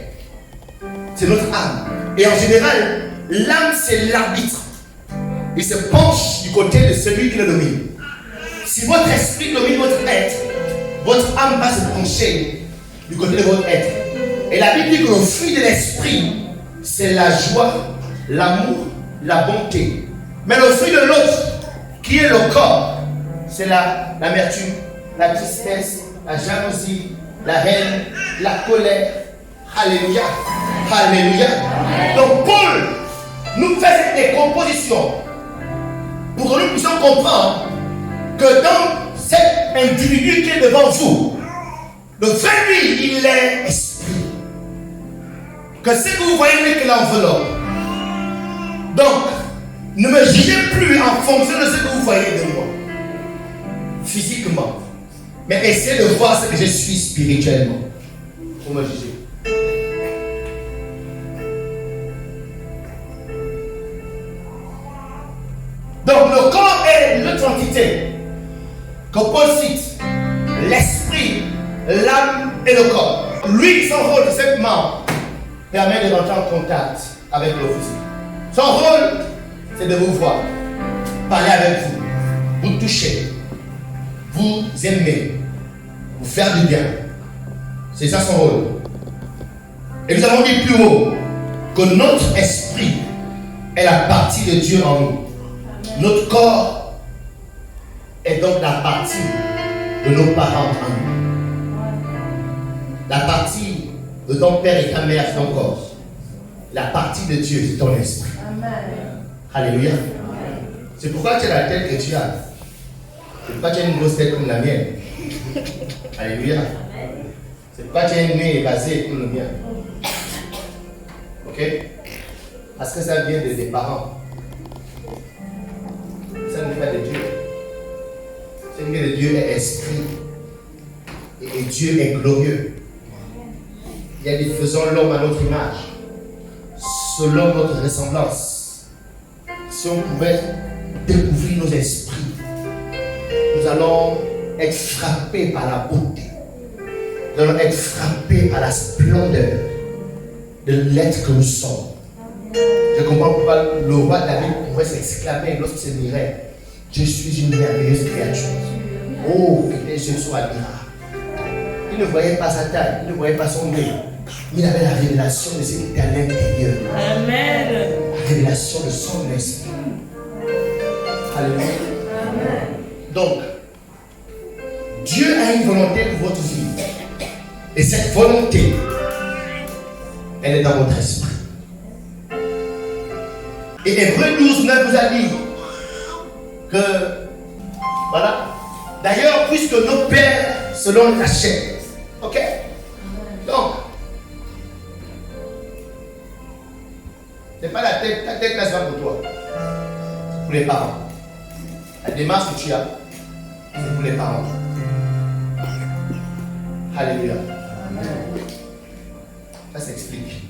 C'est notre âme. Et en général, l'âme, c'est l'arbitre. il se penche du côté de celui qui le domine. Si votre esprit domine votre être, votre âme va se pencher du côté de votre être. Et la Bible dit que le fruit de l'esprit, c'est la joie, l'amour, la bonté. Mais le fruit de l'autre, qui est le corps, c'est l'amertume, la tristesse, la jalousie, la haine, la colère. Alléluia. Alléluia. Donc Paul nous fait cette décomposition pour que nous puissions comprendre que dans cet individu qui est devant vous, le vrai lui, il est esprit. Que ce que vous voyez n'est que l'enveloppe. Donc, ne me jugez plus en fonction de ce que vous voyez de moi, physiquement. Mais essayez de voir ce que je suis spirituellement pour me juger. Donc, le corps est l'autre entité que Paul cite. L'esprit, l'âme et le corps. Lui, son rôle de cette membre permet de rentrer en contact avec le physique. Son rôle, c'est de vous voir, parler avec vous, vous toucher, vous aimer, vous faire du bien. C'est ça son rôle. Et nous avons dit plus haut que notre esprit est la partie de Dieu en nous. Notre corps est donc la partie de nos parents en nous. La partie de ton père et ta mère, c'est ton corps. La partie de Dieu, c'est ton esprit. Amen. Alléluia. Amen. C'est pourquoi tu as la tête que tu as. C'est pourquoi tu as une grosse tête comme la mienne. Alléluia. Amen. C'est pourquoi tu as un nez évasé comme le mien. Ok? Parce que ça vient de tes parents. Ça ne vient pas de Dieu. Ça vient de Dieu est esprit. Et Dieu est glorieux. Il a dit, faisons l'homme à notre image, selon notre ressemblance. Si on pouvait découvrir nos esprits, nous allons être frappés par la beauté. Nous allons être frappés par la splendeur de l'être que nous sommes. Je comprends pourquoi le roi David pouvait s'exclamer lorsqu'il se mirait. Je suis une merveilleuse créature. Oh, que les yeux soient admirables. Il ne voyait pas sa taille, il ne voyait pas son nez. Il avait la révélation de ce qui était à l'intérieur. Amen. La révélation de son esprit. Alléluia. Amen. Donc, Dieu a une volonté pour votre vie. Et cette volonté, elle est dans votre esprit. Et Hébreux 12, 9 vous a dit que, voilà, d'ailleurs, puisque nos pères, selon la chair, ok? Donc, c'est pas la tête là, c'est pas pour toi, c'est pour les parents. La démarche que tu as, c'est pour les parents. Alléluia. Ça s'explique.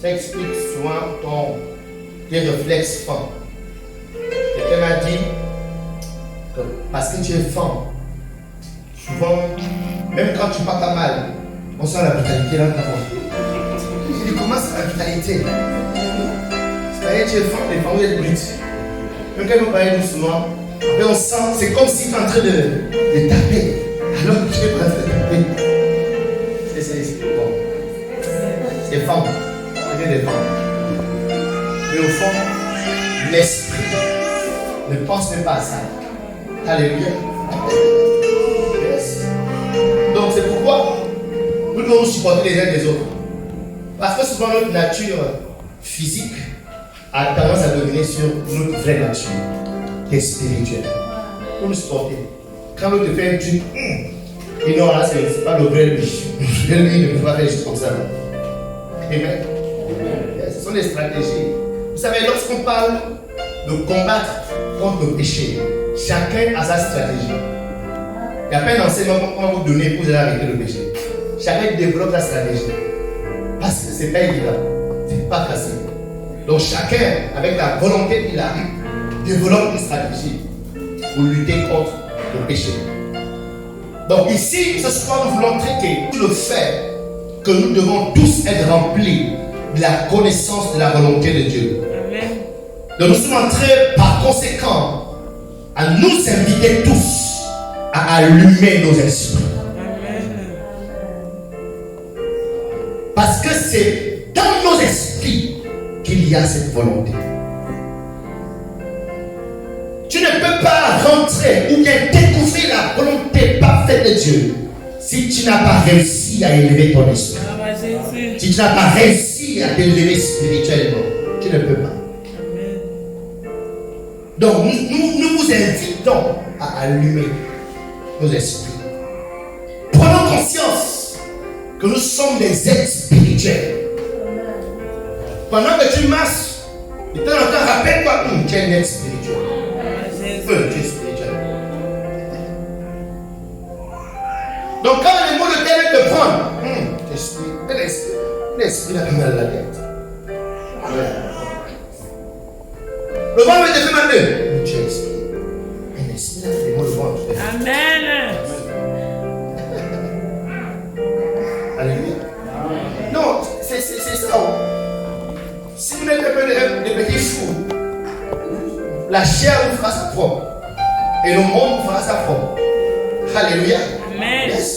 Ça explique souvent tes réflexes fins. Quelqu'un m'a dit que parce que tu es femme, souvent, même quand tu parles pas mal, on sent la brutalité dans ta voix. J'ai dit, comment c'est la brutalité? C'est-à-dire que tu es femme, les femmes, vous êtes brutes. Même quand vous parlez doucement, après on sent, c'est comme si tu es en train de taper. Alors que tu es pas en train de taper. C'est bon. C'est femme. C'est des femmes. Mais au fond, l'esprit ne pense même pas à ça. Alléluia. Yes. Donc c'est pourquoi nous devons supporter les uns des autres. Parce que souvent notre nature physique a tendance à dominer sur notre vraie nature, qui est spirituelle. Pour nous supporter. Quand l'autre te fait un truc, et non là c'est pas le vrai lui. Le vrai lui ne peut pas faire des choses comme ça. Amen. Ce sont des stratégies. Vous savez, lorsqu'on parle de combattre contre le péché, chacun a sa stratégie. Il n'y a pas un enseignement qu'on va vous donner pour vous arrêter le péché. Chacun développe sa stratégie. Parce que ce n'est pas évident. Ce n'est pas facile. Donc chacun, avec la volonté qu'il a, développe une stratégie pour lutter contre le péché. Donc ici, ce soir, nous voulons traiter le fait que nous devons tous être remplis de la connaissance de la volonté de Dieu. Amen. Donc nous sommes en train, par conséquent, à nous inviter tous à allumer nos esprits. Parce que c'est dans nos esprits qu'il y a cette volonté. Tu ne peux pas rentrer ou bien découvrir la volonté parfaite de Dieu si tu n'as pas réussi à élever ton esprit. Si tu n'as pas réussi à t'élever spirituellement, tu ne peux pas. Donc nous vous invitons à allumer nos esprits. Prenons conscience que nous sommes des êtres spirituels. Pendant que tu marches, de temps en temps, rappelle-toi que tu es un être spirituel. Tu es spirituel. Donc quand les mots de terre te prennent, tu es spirituel. L'esprit n'a plus mal à la tête. Le vent me fait mal. Tu es esprit. Un esprit n'a plus le vent. Amen. Alléluia. Non, c'est ça. Si vous n'êtes pas des petits fous, la chair vous fera sa propre. Et le monde vous fera sa propre. Alléluia. Amen. Yes.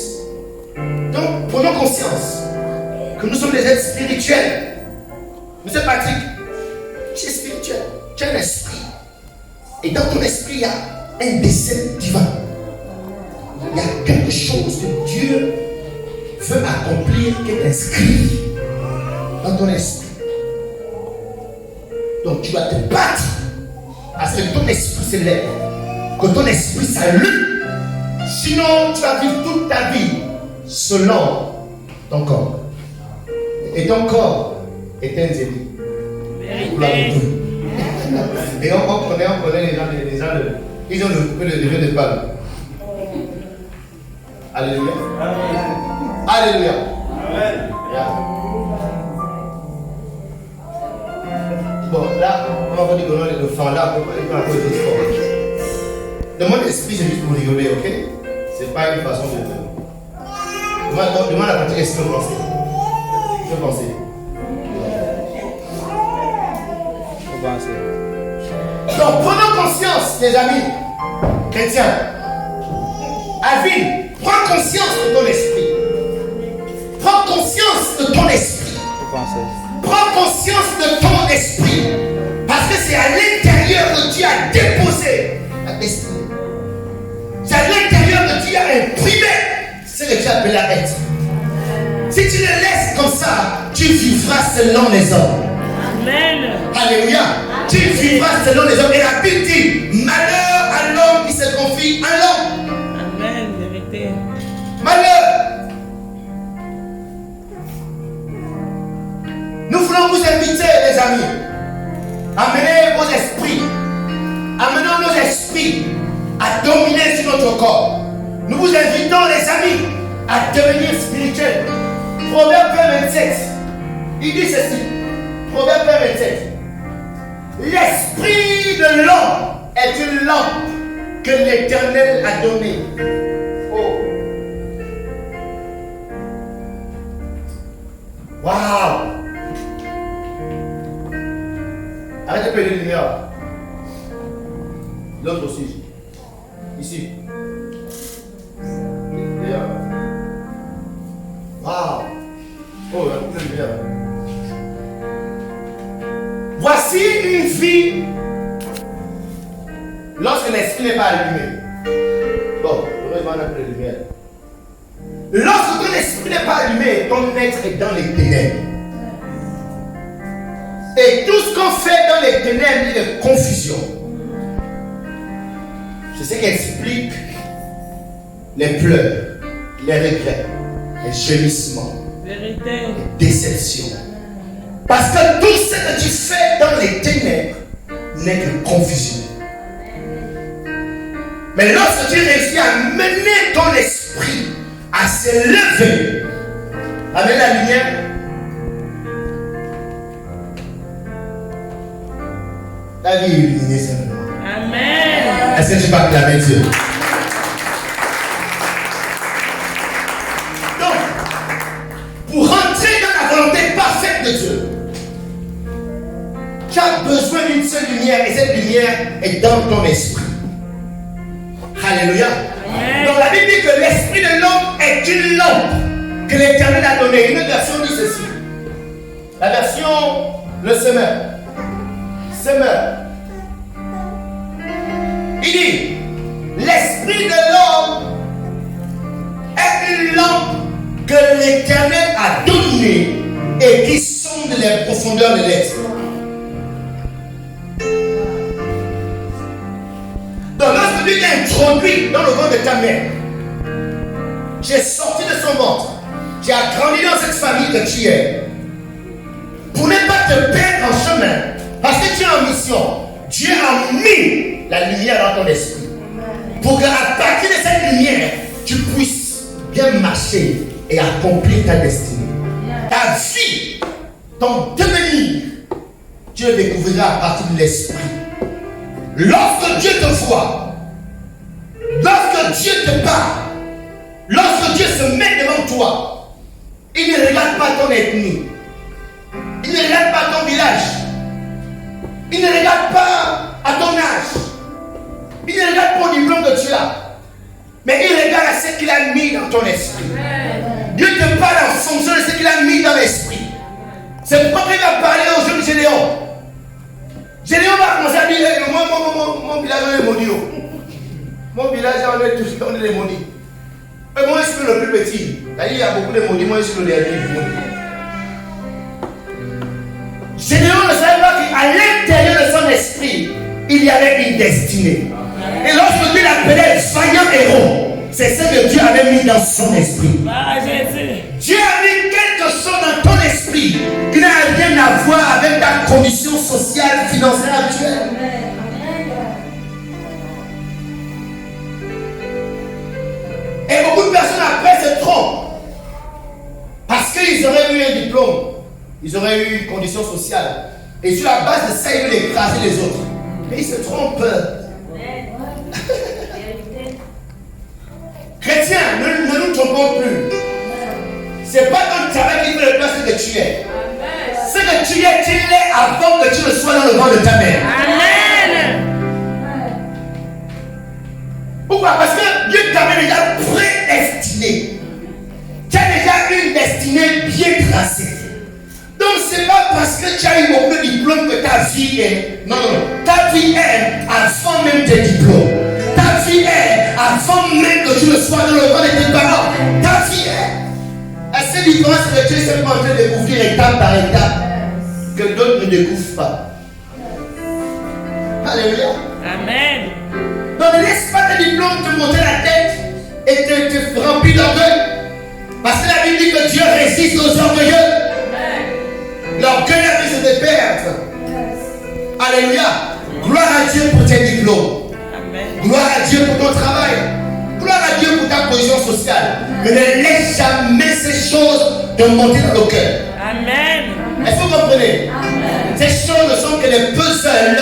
Donc, prenons conscience que nous sommes des êtres spirituels. Monsieur Patrick, tu es spirituel. Tu as un esprit. Et dans ton esprit, il y a un dessein divin. Il y a quelque chose que Dieu veut accomplir qui est inscrit dans ton esprit. Donc tu dois te battre à ce que ton esprit s'élève, que ton esprit s'allume. Sinon, tu vas vivre toute ta vie selon ton corps. Et ton corps est un zénith. Et on connaît les gens, ils ont le jeu de balle. Alléluia. Alléluia. Amen. Bon, là, on va dire que le fan là, on va faire des sport. Dans mon esprit, c'est juste pour rigoler, ok? C'est pas une façon de faire. Demande à Patrick, est-ce que vous pensez? Je pense. Donc, prenons conscience, les amis chrétiens. Alvin, prends conscience de ton esprit. Prends conscience de ton esprit. Prends conscience de ton esprit. Parce que c'est à l'intérieur que Dieu a déposé la destinée. C'est à l'intérieur que Dieu a imprimé ce que tu appelles à être. Si tu le laisses comme ça, tu vivras selon les hommes. Amen. Alléluia. Tu vivras selon les hommes. Et la Bible dit, malheur à l'homme qui se confie à l'homme. Amen, vérité. Malheur. Nous voulons vous inviter, les amis. Amenez vos esprits. Amenons nos esprits à dominer sur notre corps. Nous vous invitons, les amis, à devenir spirituels. Proverbe 27. Il dit ceci. Proverbe 27. L'esprit de l'homme est une lampe que l'Éternel a donnée. Oh. Waouh. Arrêtez de payer les lumières. L'autre aussi. Ici. Waouh. Oh, la coupe de lumière. Voici une vie lorsque l'esprit n'est pas allumé. Bon, heureusement on a plus de lumière. Lorsque ton esprit n'est pas allumé, ton être est dans les ténèbres. Et tout ce qu'on fait dans les ténèbres, il y a de confusion. C'est ce qui explique les pleurs, les regrets, les gémissements, Vérité. les déceptions. Parce que tout ce que tu fais dans les ténèbres n'est que confusion. Mais lorsque tu réussis à mener ton esprit à se lever avec la lumière, ta vie est illuminée simplement. Amen. Est-ce que tu peux acclamer Dieu? Donc, pour rentrer dans la volonté parfaite de Dieu, Tu as besoin d'une seule lumière et cette lumière est dans ton esprit. Alléluia. Donc la Bible dit que l'esprit de l'homme est une lampe que l'Éternel a donnée. Une version dit ceci. La version, le semeur. Semeur. Il dit, l'esprit de l'homme est une lampe que l'Éternel a donnée et qui sonde les profondeurs de l'être. Donc lorsque Dieu t'a introduit dans le ventre de ta mère, j'ai sorti de son ventre, j'ai grandi dans cette famille que tu es. Pour ne pas te perdre en chemin, parce que tu es en mission, Dieu a mis la lumière dans ton esprit. Pour qu'à partir de cette lumière, tu puisses bien marcher et accomplir ta destinée. Ta vie, ton devenir, Dieu le découvrira à partir de l'esprit. Lorsque Dieu te voit, lorsque Dieu te parle, lorsque Dieu se met devant toi, il ne regarde pas ton ethnie, il ne regarde pas ton village, il ne regarde pas à ton âge, il ne regarde pas au diplôme que tu as, mais il regarde à ce qu'il a mis dans ton esprit. Dieu te parle en fonction de ce qu'il a mis dans l'esprit. C'est pourquoi il va parler au jeune Gédéon. Gédéon va commencer à dire, mon village on est maudit. Mon village on est tous les maudits. Et moi je suis le plus petit. Il y a beaucoup de maudits, moi je suis le dernier maudit. Gédéon ne savait pas qu'à l'intérieur de son esprit, il y avait une destinée. Et lorsque Dieu l'appelait vaillant héros, c'est ce que Dieu avait mis dans son esprit. Dieu a mis quelque chose dans ton esprit qui n'a rien à voir avec ta condition sociale, financière actuelle. Et beaucoup de personnes après se trompent. Parce qu'ils auraient eu un diplôme, ils auraient eu une condition sociale. Et sur la base de ça, ils veulent écraser les autres. Mais ils se trompent. Chrétien, ne nous trompons plus. Ce n'est pas ton travail qui fait le place que tu es. Ce que tu es, tu l'es avant que tu ne sois dans le ventre de ta mère. Amen. Pourquoi? Parce que Dieu t'avait déjà prédestiné. Tu as déjà une destinée bien tracée. Donc ce n'est pas parce que tu as eu beaucoup de diplômes que ta vie est. Non. Ta vie est avant même tes diplômes. Ta vie est avant même que tu ne sois dans le ventre de tes parents. Ta vie est. À cette différence que tu es seulement en train de découvrir étape par étape que d'autres ne découvrent pas. Alléluia. Amen. Donc ne laisse pas tes diplômes te monter la tête et te remplir d'orgueil. Parce que la Bible dit que Dieu résiste aux orgueilleux. L'orgueil a vu se perdre. Alléluia. Gloire à Dieu pour tes diplômes. Amen. Gloire à Dieu pour ton travail. Gloire à Dieu pour ta position sociale. Mais ne laisse jamais ces choses te monter dans le cœur. Amen. Est-ce que vous comprenez? Amen. Ces choses ne sont que des puzzles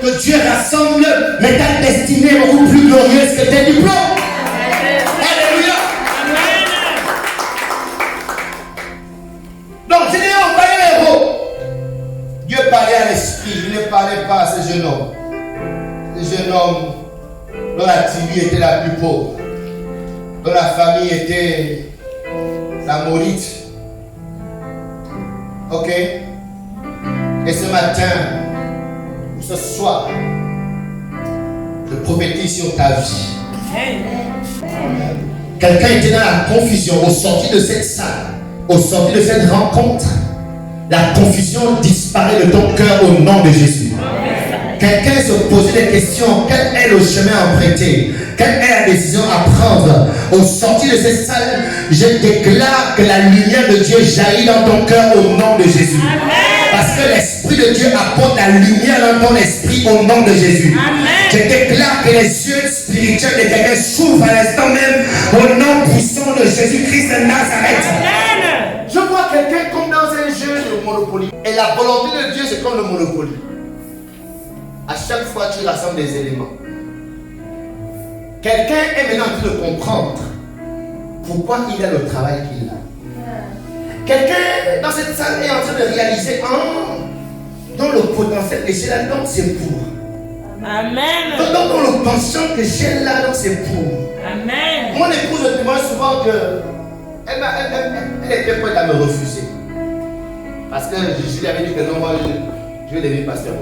que Dieu rassemble, mais ta destinée est beaucoup plus glorieuse que tes diplômes. Amen. Alléluia. Amen. Donc, Gédéon parlait à l'héros. Dieu parlait à l'esprit, il ne parlait pas à ce jeune homme. Ce jeune homme dont la tribu était la plus pauvre, dont la famille était la maudite. Ok? Et ce matin, ou ce soir, je prophétise sur ta vie. Quelqu'un était dans la confusion au sortir de cette salle, au sortir de cette rencontre. La confusion disparaît de ton cœur au nom de Jésus. Quelqu'un se posait des questions. Quel est le chemin à emprunter? Quelle est la décision à prendre? Au sortir de cette salle, je déclare que la lumière de Dieu jaillit dans ton cœur au nom de Jésus. Parce que l'Esprit de Dieu apporte la lumière dans ton esprit au nom de Jésus. Je déclare que les yeux spirituels de quelqu'un s'ouvrent à l'instant même au nom puissant de Jésus-Christ de Nazareth. Je vois quelqu'un comme dans un jeu de Monopoly. Et la volonté de Dieu, c'est comme le Monopoly. À chaque fois, tu rassembles des éléments. Quelqu'un est maintenant en train de comprendre pourquoi il a le travail qu'il a. Quelqu'un dans cette salle est en train de réaliser, dans le potentiel que j'ai là-dedans, c'est pour. Amen. Dans le penchant que j'ai là-dedans, c'est pour. Amen. Mon épouse me demande souvent que elle était prête à me refuser. Parce que je lui avais dit que non, moi je vais devenir pasteur.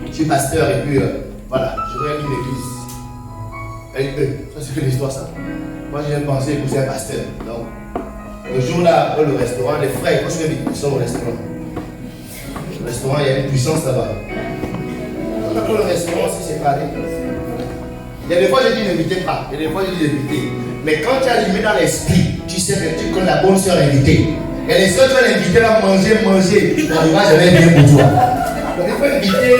Je suis pasteur et puis voilà, j'aurais une église. Ça c'est une histoire ça. Moi j'ai pensé épouser un pasteur. Donc, le jour-là, le restaurant, les frères, quand je fais des puissants au restaurant. Le restaurant, il y a une puissance là-bas. Quand le restaurant s'est séparé, il y a des fois je dis n'invitez pas, il y a des fois je dis invitez. Mais quand tu as allumé dans l'esprit, tu sais que tu connais la bonne soeur invitée. Et les soeurs, tu vas l'inviter à manger. Tu n'arriveras jamais bien pour toi. Donc il faut inviter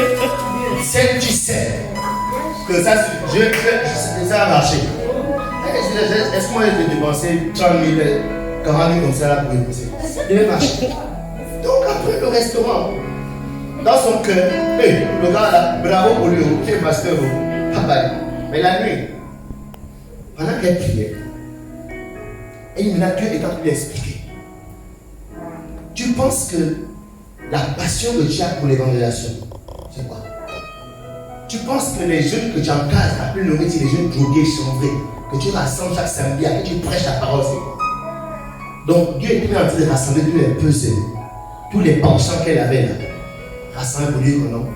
celle tu sais que ça a marché. Est-ce que moi je vais dépenser 30 000, 40 000 comme ça là pour épouser? Il va marcher. Donc après le restaurant, dans son cœur, le gars là, bravo pour lui, tu es pasteur. Mais la nuit, pendant qu'elle priait, et maintenant Dieu est en train de lui expliquer. Tu penses que la passion que tu as pour l'évangélisation, c'est quoi? Tu penses que les jeunes que tu encadres, après le métier, les jeunes drogués, chambrés, que tu rassembles chaque samedi, que tu prêches la parole, c'est quoi? Donc Dieu était en train de rassembler tous les puzzles, tous les penchants qu'elle avait là. Rassembler pour dire que non,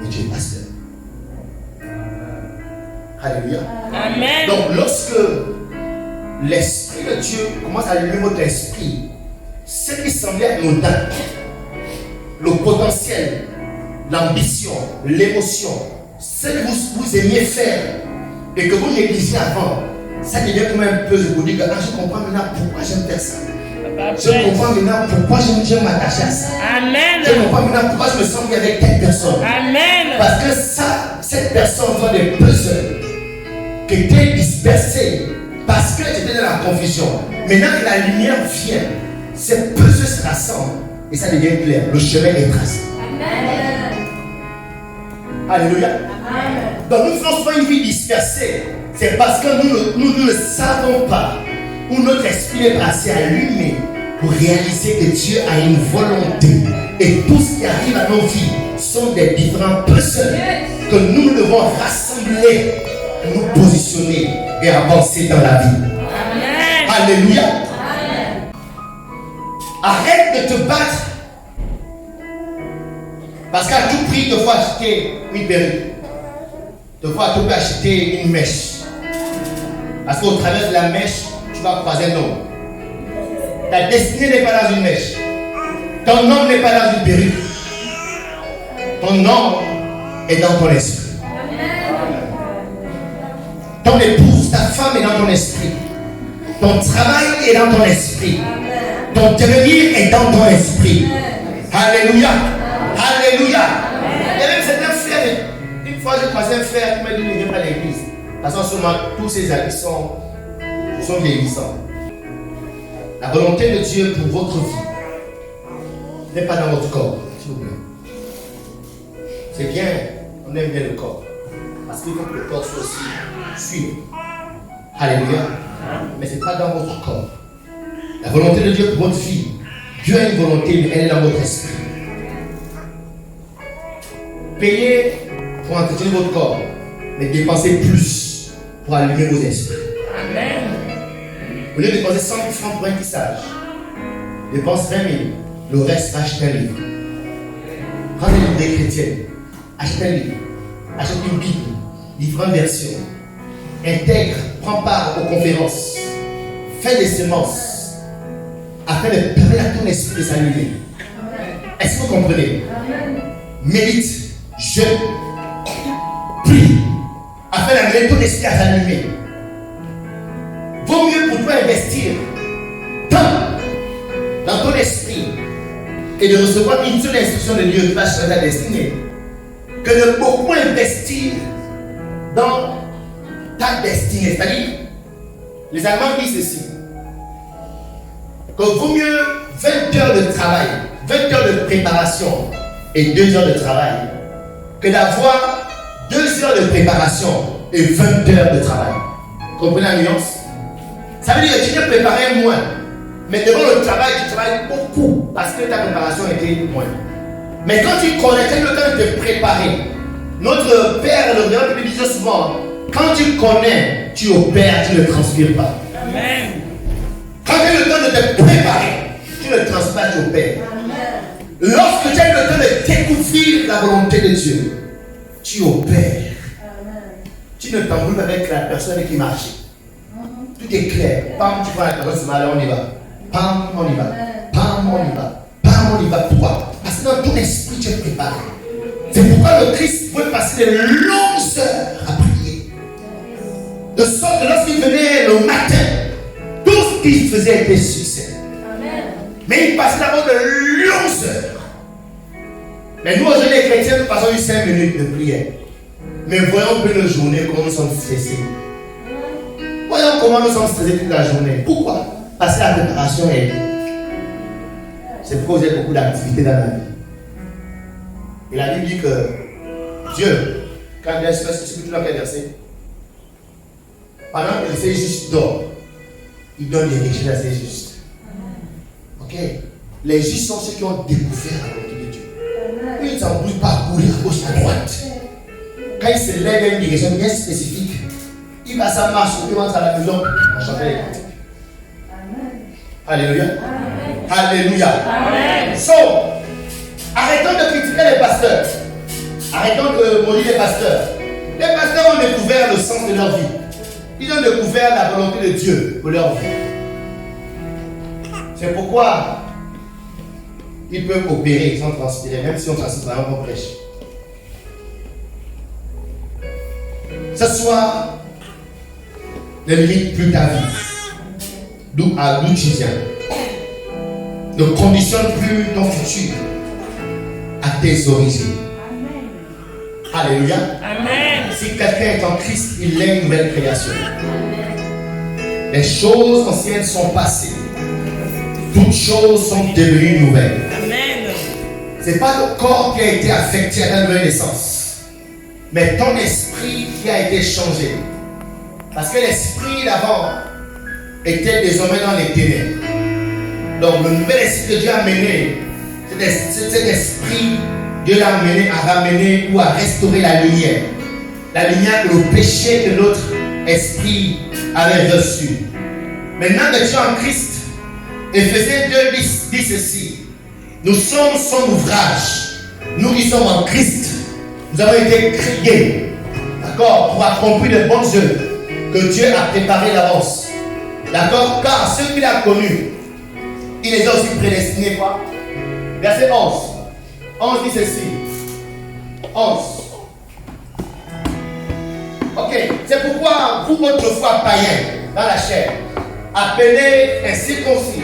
mais tu es pasteur. Alléluia. Amen. Donc lorsque l'Esprit de Dieu commence à allumer votre esprit, ce qui semblait anodin, le potentiel, l'ambition, l'émotion, ce que vous aimiez faire et que vous négligez avant, ça devient comme un peu de vous dire que je comprends maintenant pourquoi j'aime faire ça. Je comprends maintenant pourquoi j'aime m'attacher à ça. Amen. Je comprends maintenant pourquoi je me sens bien avec telle personne. Amen. Parce que ça, cette personne fait des puzzles qui étaient dispersés parce que j'étais dans la confusion. Maintenant que la lumière vient, ces puzzles se rassemblent et ça devient clair. Le chemin est tracé. Amen. Alléluia. Amen. Donc nous faisons souvent une vie dispersée. C'est parce que nous ne savons pas où notre esprit est assez allumé pour réaliser que Dieu a une volonté. Et tout ce qui arrive à nos vies sont des différents puzzles que nous devons rassembler pour nous positionner et avancer dans la vie. Amen. Alléluia. Amen. Arrête de te battre. Parce qu'à tout prix, tu dois acheter une perruque. Tu dois acheter une mèche. Parce qu'au travers de la mèche, tu vas croiser un homme. Ta destinée n'est pas dans une mèche. Ton nom n'est pas dans une perruque. Ton nom est dans ton esprit. Ton épouse, ta femme est dans ton esprit. Ton travail est dans ton esprit. Ton devenir est dans ton esprit. Alléluia. Alléluia. Il y a même certains frères. Une fois, j'ai croisé un frère qui m'a dit qu'il ne vient pas à l'église. Parce qu'en ce moment, tous ses amis sont vieillissants. La volonté de Dieu pour votre vie n'est pas dans votre corps, s'il vous plaît. C'est bien, on aime bien le corps. Parce qu'il faut que le corps soit aussi suivi. Alléluia. Mais ce n'est pas dans votre corps. La volonté de Dieu pour votre vie, Dieu a une volonté, mais elle est dans votre esprit. Payez pour entretenir votre corps, mais dépensez plus pour allumer vos esprits. Amen. Au lieu de dépenser 100 000 francs pour un tissage, dépense 20 000. Le reste, achète un livre. Prends une librairie chrétienne. Achète un livre. Achète une Bible. Différentes versions. Intègre, prends part aux conférences. Fais des semences. Afin de permettre à ton esprit de s'allumer. Est-ce que vous comprenez? Médite, jeûne, prie. Afin d'amener ton esprit à s'allumer. Vaut mieux pour toi investir tant dans ton esprit et de recevoir une seule instruction de Dieu qui va changer ta destinée que de beaucoup investir dans ta destinée. C'est-à-dire, les Allemands disent ceci, que vaut mieux 20 heures de travail, 20 heures de préparation et 2 heures de travail que d'avoir 2 heures de préparation et 20 heures de travail. Comprenez la nuance? Ça veut dire que tu t'es préparé moins. Mais devant le travail, tu travailles beaucoup parce que ta préparation était moins. Mais quand tu connais, tu as le temps de te préparer. Notre Père, le Réveil, me disait souvent, quand tu connais, tu opères, tu ne transpires pas. Amen. Quand tu as le temps de te préparer, tu ne transpires pas, tu opères. Lorsque tu as le temps de découvrir la volonté de Dieu, tu opères. Tu ne t'embrouilles pas avec la personne qui marche. Tout est clair. Pam, tu vois la personne, on y va. Pam, on y va. Pam, on y va. Pam, on y va. Pourquoi? Parce que dans ton esprit, tu es préparé. C'est pourquoi le Christ pouvait passer de longues heures à prier. De sorte que lorsqu'il venait le matin, tout ce qu'il faisait était succès. Mais il passait d'abord de longues heures. Mais nous, aujourd'hui, les chrétiens, nous passons 5 minutes de prière. Mais voyons un peu nos journées, comment nous sommes stressés. Voyons comment nous sommes stressés toute la journée. Pourquoi? Parce que la préparation est. C'est pourquoi vous avez beaucoup d'activités dans la vie. Et la Bible dit que Dieu, quand il est tout dans quel verset? Pendant que les justes dorment, il donne des richesses à ses justes. Ok? Les justes sont ceux qui ont découvert la volonté de Dieu. Ils ne s'embrouillent pas à courir à gauche à droite. Quand il se lève à une direction bien spécifique, il va sa marche, il rentre à la maison en chantant les cantiques. Alléluia. Alléluia. Amen. So, arrêtons de critiquer les pasteurs. Arrêtons de maudire les pasteurs. Les pasteurs ont découvert le sens de leur vie. Ils ont découvert la volonté de Dieu pour leur vie. C'est pourquoi ils peuvent opérer sans transpirer, même si on transpire pendant qu'on prêche. Ce soir, ne limite plus ta vie. D'où tu viens. Ne conditionne plus ton futur à tes origines. Alléluia. Amen. Si quelqu'un est en Christ, il est une nouvelle création. Les choses anciennes sont passées. Toutes choses sont devenues nouvelles. Amen. Ce n'est pas le corps qui a été affecté à la nouvelle naissance, mais ton esprit qui a été changé. Parce que l'esprit d'avant était désormais dans les ténèbres. Donc le nouvel esprit que Dieu a mené, cet esprit, Dieu l'a amené à ramener ou à restaurer la lumière. La lumière que le péché de notre esprit avait reçue. Maintenant que tu es en Christ, Éphésiens 2 dit ceci. Nous sommes son ouvrage. Nous qui sommes en Christ, nous avons été créés, d'accord, pour accomplir de bonnes œuvres que Dieu a préparées d'avance. D'accord? Car ceux qu'il a connus, il les a aussi prédestinés, quoi? Verset 11. 11 dit ceci. 11. Ok, c'est pourquoi vous, autrefois païens, dans la chair, appelés incirconcis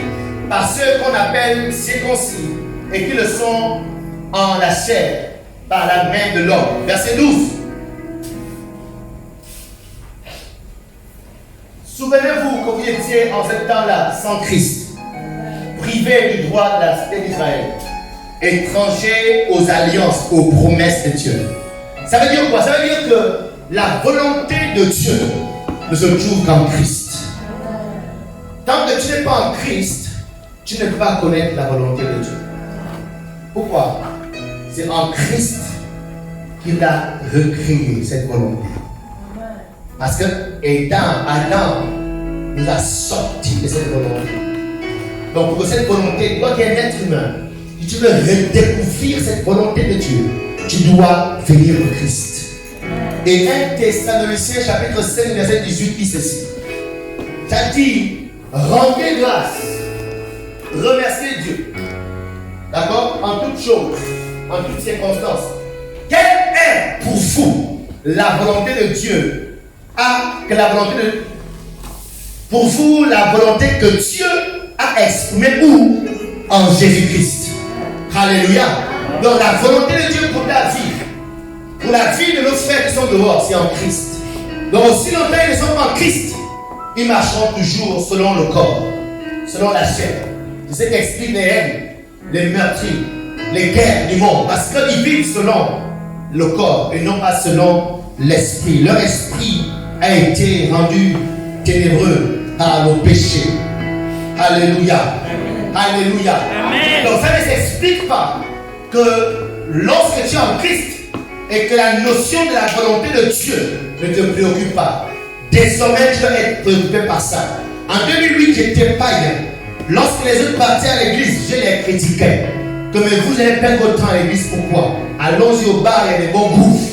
par ceux qu'on appelle circoncis et qui le sont en la chair par la main de l'homme. Verset 12. Souvenez-vous que vous étiez en ce temps-là sans Christ, privés du droit de la cité d'Israël, étrangers aux alliances, aux promesses de Dieu. Ça veut dire quoi? Ça veut dire que la volonté de Dieu ne se trouve qu'en Christ. Tant que tu n'es pas en Christ, tu ne peux pas connaître la volonté de Dieu. Pourquoi? C'est en Christ qu'il a recréé cette volonté. Parce que Adam nous a sortis de cette volonté. Donc pour que cette volonté, toi qui es un être humain, si tu veux redécouvrir cette volonté de Dieu, tu dois venir au Christ. Et 1 Thessaloniciens chapitre 5 verset 18 dit ceci. Ça dit, rendez grâce, remerciez Dieu. D'accord? En toutes choses, en toutes circonstances. Quelle est pour vous la volonté de Dieu? Pour vous, la volonté que Dieu a exprimée où? En Jésus-Christ. Alléluia. Donc la volonté de Dieu pour ta vie, pour la vie de nos frères qui sont dehors, c'est en Christ. Donc aussi longtemps ils ne sont pas en Christ, ils marcheront toujours selon le corps, selon la chair. C'est ce qui explique les haines, les meurtris, les guerres du monde. Parce qu'ils vivent selon le corps et non pas selon l'esprit. Leur esprit a été rendu ténébreux par nos péchés. Alléluia. Alléluia. Amen. Donc ça ne s'explique pas que lorsque tu es en Christ et que la notion de la volonté de Dieu ne te préoccupe pas, désormais tu vas être préoccupé par ça. En 2008, j'étais païen. Lorsque les autres partaient à l'église, je les critiquais. Que mais vous allez perdre votre temps à l'église, pourquoi? Allons-y au bar, il y a des bons bouffes.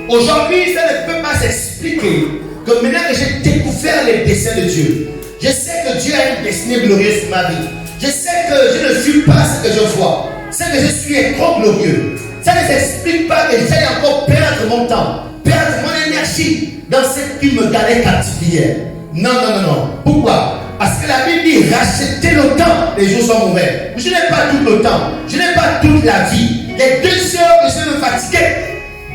Aujourd'hui, ça ne peut pas s'expliquer que maintenant que j'ai découvert les desseins de Dieu, je sais que Dieu a une destinée glorieuse sur ma vie. Je sais que je ne suis pas ce que je vois. Ce que je suis est trop glorieux. Ça ne s'explique pas que j'aille encore perdre mon temps, perdre mon énergie dans ce qui me gardait captif hier. Non, non, non, non. Pourquoi? Parce que la Bible dit rachetez le temps, les jours sont mauvais. Je n'ai pas tout le temps, je n'ai pas toute la vie. Les 2 heures que je me fatiguer,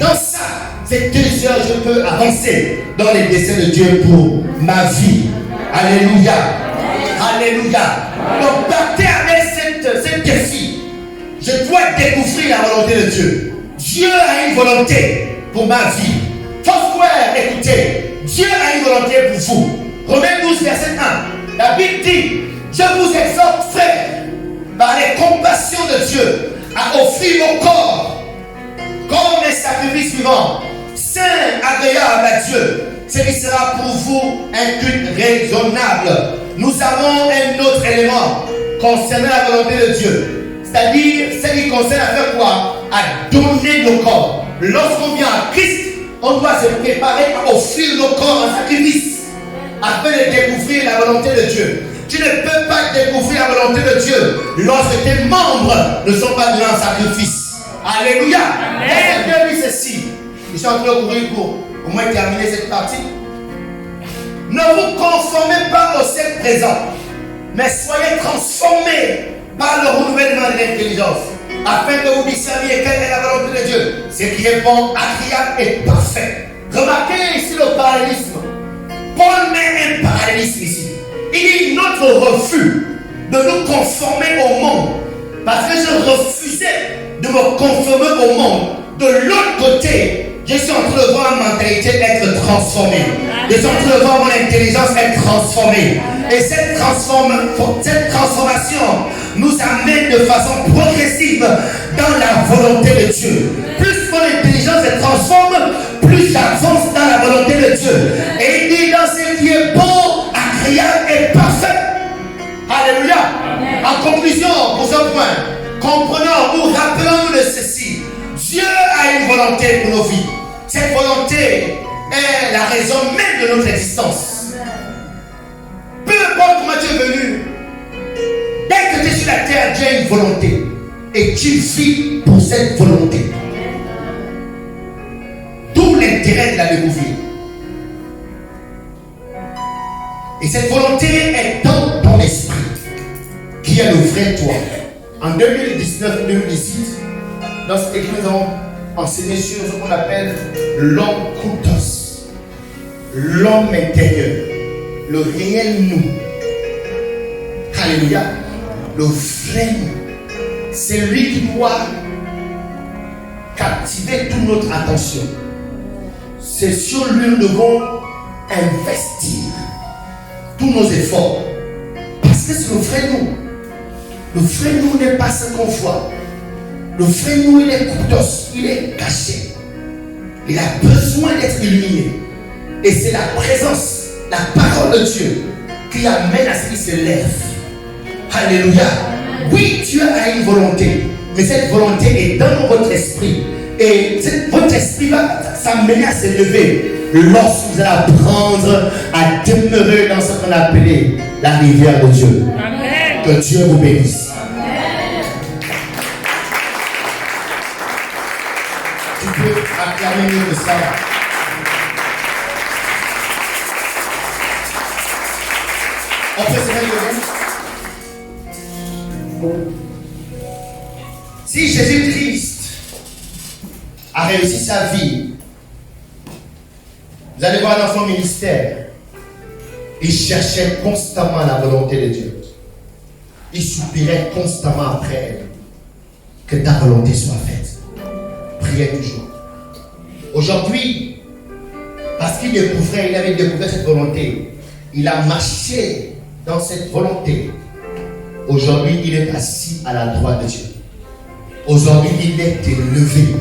dans ça, ces 2 heures, je peux avancer dans les desseins de Dieu pour ma vie. Alléluia. Alléluia. Donc, partez avec cette défi. Je dois découvrir la volonté de Dieu. Dieu a une volonté pour ma vie. Foursquare, écoutez, Dieu a une volonté pour vous. Romains 12, verset 1. La Bible dit, je vous exhorte, frères, par les compassions de Dieu, à offrir vos corps comme les sacrifices vivants, saints, agréables à Dieu. Ce qui sera pour vous un culte raisonnable. Nous avons un autre élément concernant la volonté de Dieu. C'est-à-dire, ce qui concerne à faire quoi? À donner nos corps. Lorsqu'on vient à Christ, on doit se préparer à offrir nos corps en sacrifice afin de découvrir la volonté de Dieu. Tu ne peux pas découvrir la volonté de Dieu lorsque tes membres ne sont pas donnés en sacrifice. Alléluia. Et Dieu dit ceci. Je suis en train de courir pour au moins terminer cette partie. Ne vous conformez pas au siècle présent, mais soyez transformés par le renouvellement de l'intelligence, afin que vous discerniez quelle est la volonté de Dieu, ce qui est bon, agréable et parfait. Remarquez ici le parallélisme. Paul met un parallélisme ici. Il dit notre refus de nous conformer au monde, parce que je refusais de me conformer au monde. De l'autre côté, je suis en train de voir ma mentalité être transformée. Je suis en train de voir mon intelligence être transformée. Et cette transformation nous amène de façon progressive dans la volonté de Dieu. Plus mon intelligence se transforme, plus j'avance dans la volonté de Dieu. Et il dit dans ce qui est bon, agréable et parfait. Alléluia. Amen. En conclusion, pour ce point, comprenons ou rappelons-nous de ceci. Dieu a une volonté pour nos vies. Cette volonté est la raison même de notre existence. Peu importe comment tu es venu, dès que tu es sur la terre, Dieu a une volonté. Et tu vis pour cette volonté. D'où l'intérêt de la découvrir. Et cette volonté est dans ton esprit, qui est le vrai toi. En 2019-2018, dans cette église, nous avons enseigné sur ce qu'on appelle l'homme koutos, l'homme intérieur, le réel nous. Alléluia. Le vrai nous. C'est lui qui doit captiver toute notre attention. C'est sur lui que nous devons investir tous nos efforts. Parce que c'est le vrai nous. Le vrai nous n'est pas ce qu'on voit. Le vrai nous, il est koutos, il est caché. Il a besoin d'être illuminé. Et c'est la présence, la parole de Dieu qui amène à ce qu'il se lève. Alléluia. Oui, Dieu a une volonté, mais cette volonté est dans votre esprit. Et votre esprit va s'amener à se lever lorsque vous allez apprendre à demeurer dans ce qu'on a appelé la rivière de Dieu. Amen. Que Dieu vous bénisse. Amen. Tu peux acclamer mieux que ça. On peut se mettre. Si Jésus-Christ a réussi sa vie, vous allez voir dans son ministère, il cherchait constamment la volonté de Dieu. Il soupirait constamment après elle. Que ta volonté soit faite. Priez toujours. Aujourd'hui, parce qu'il découvrait, il avait découvert cette volonté, il a marché dans cette volonté. Aujourd'hui, il est assis à la droite de Dieu. Aujourd'hui, il est élevé.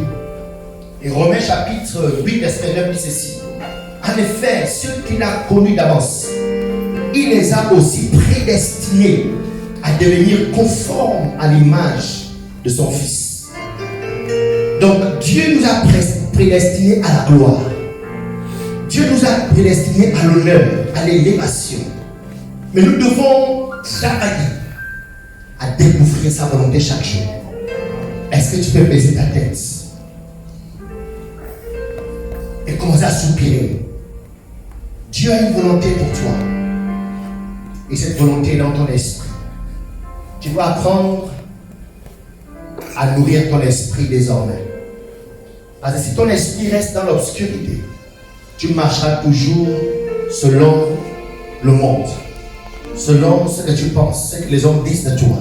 Et Romains chapitre 8, verset 9 dit ceci. En effet, ceux qu'il a connus d'avance, il les a aussi prédestinés à devenir conformes à l'image de son Fils. Donc, Dieu nous a prédestinés à la gloire. Dieu nous a prédestinés à l'honneur, à l'élévation. Mais nous devons travailler à découvrir sa volonté chaque jour. Est-ce que tu peux baisser ta tête et commencer à soupirer? Dieu a une volonté pour toi. Et cette volonté est dans ton esprit. Tu dois apprendre à nourrir ton esprit désormais. Parce que si ton esprit reste dans l'obscurité, tu marcheras toujours selon le monde, selon ce que tu penses, ce que les hommes disent de toi.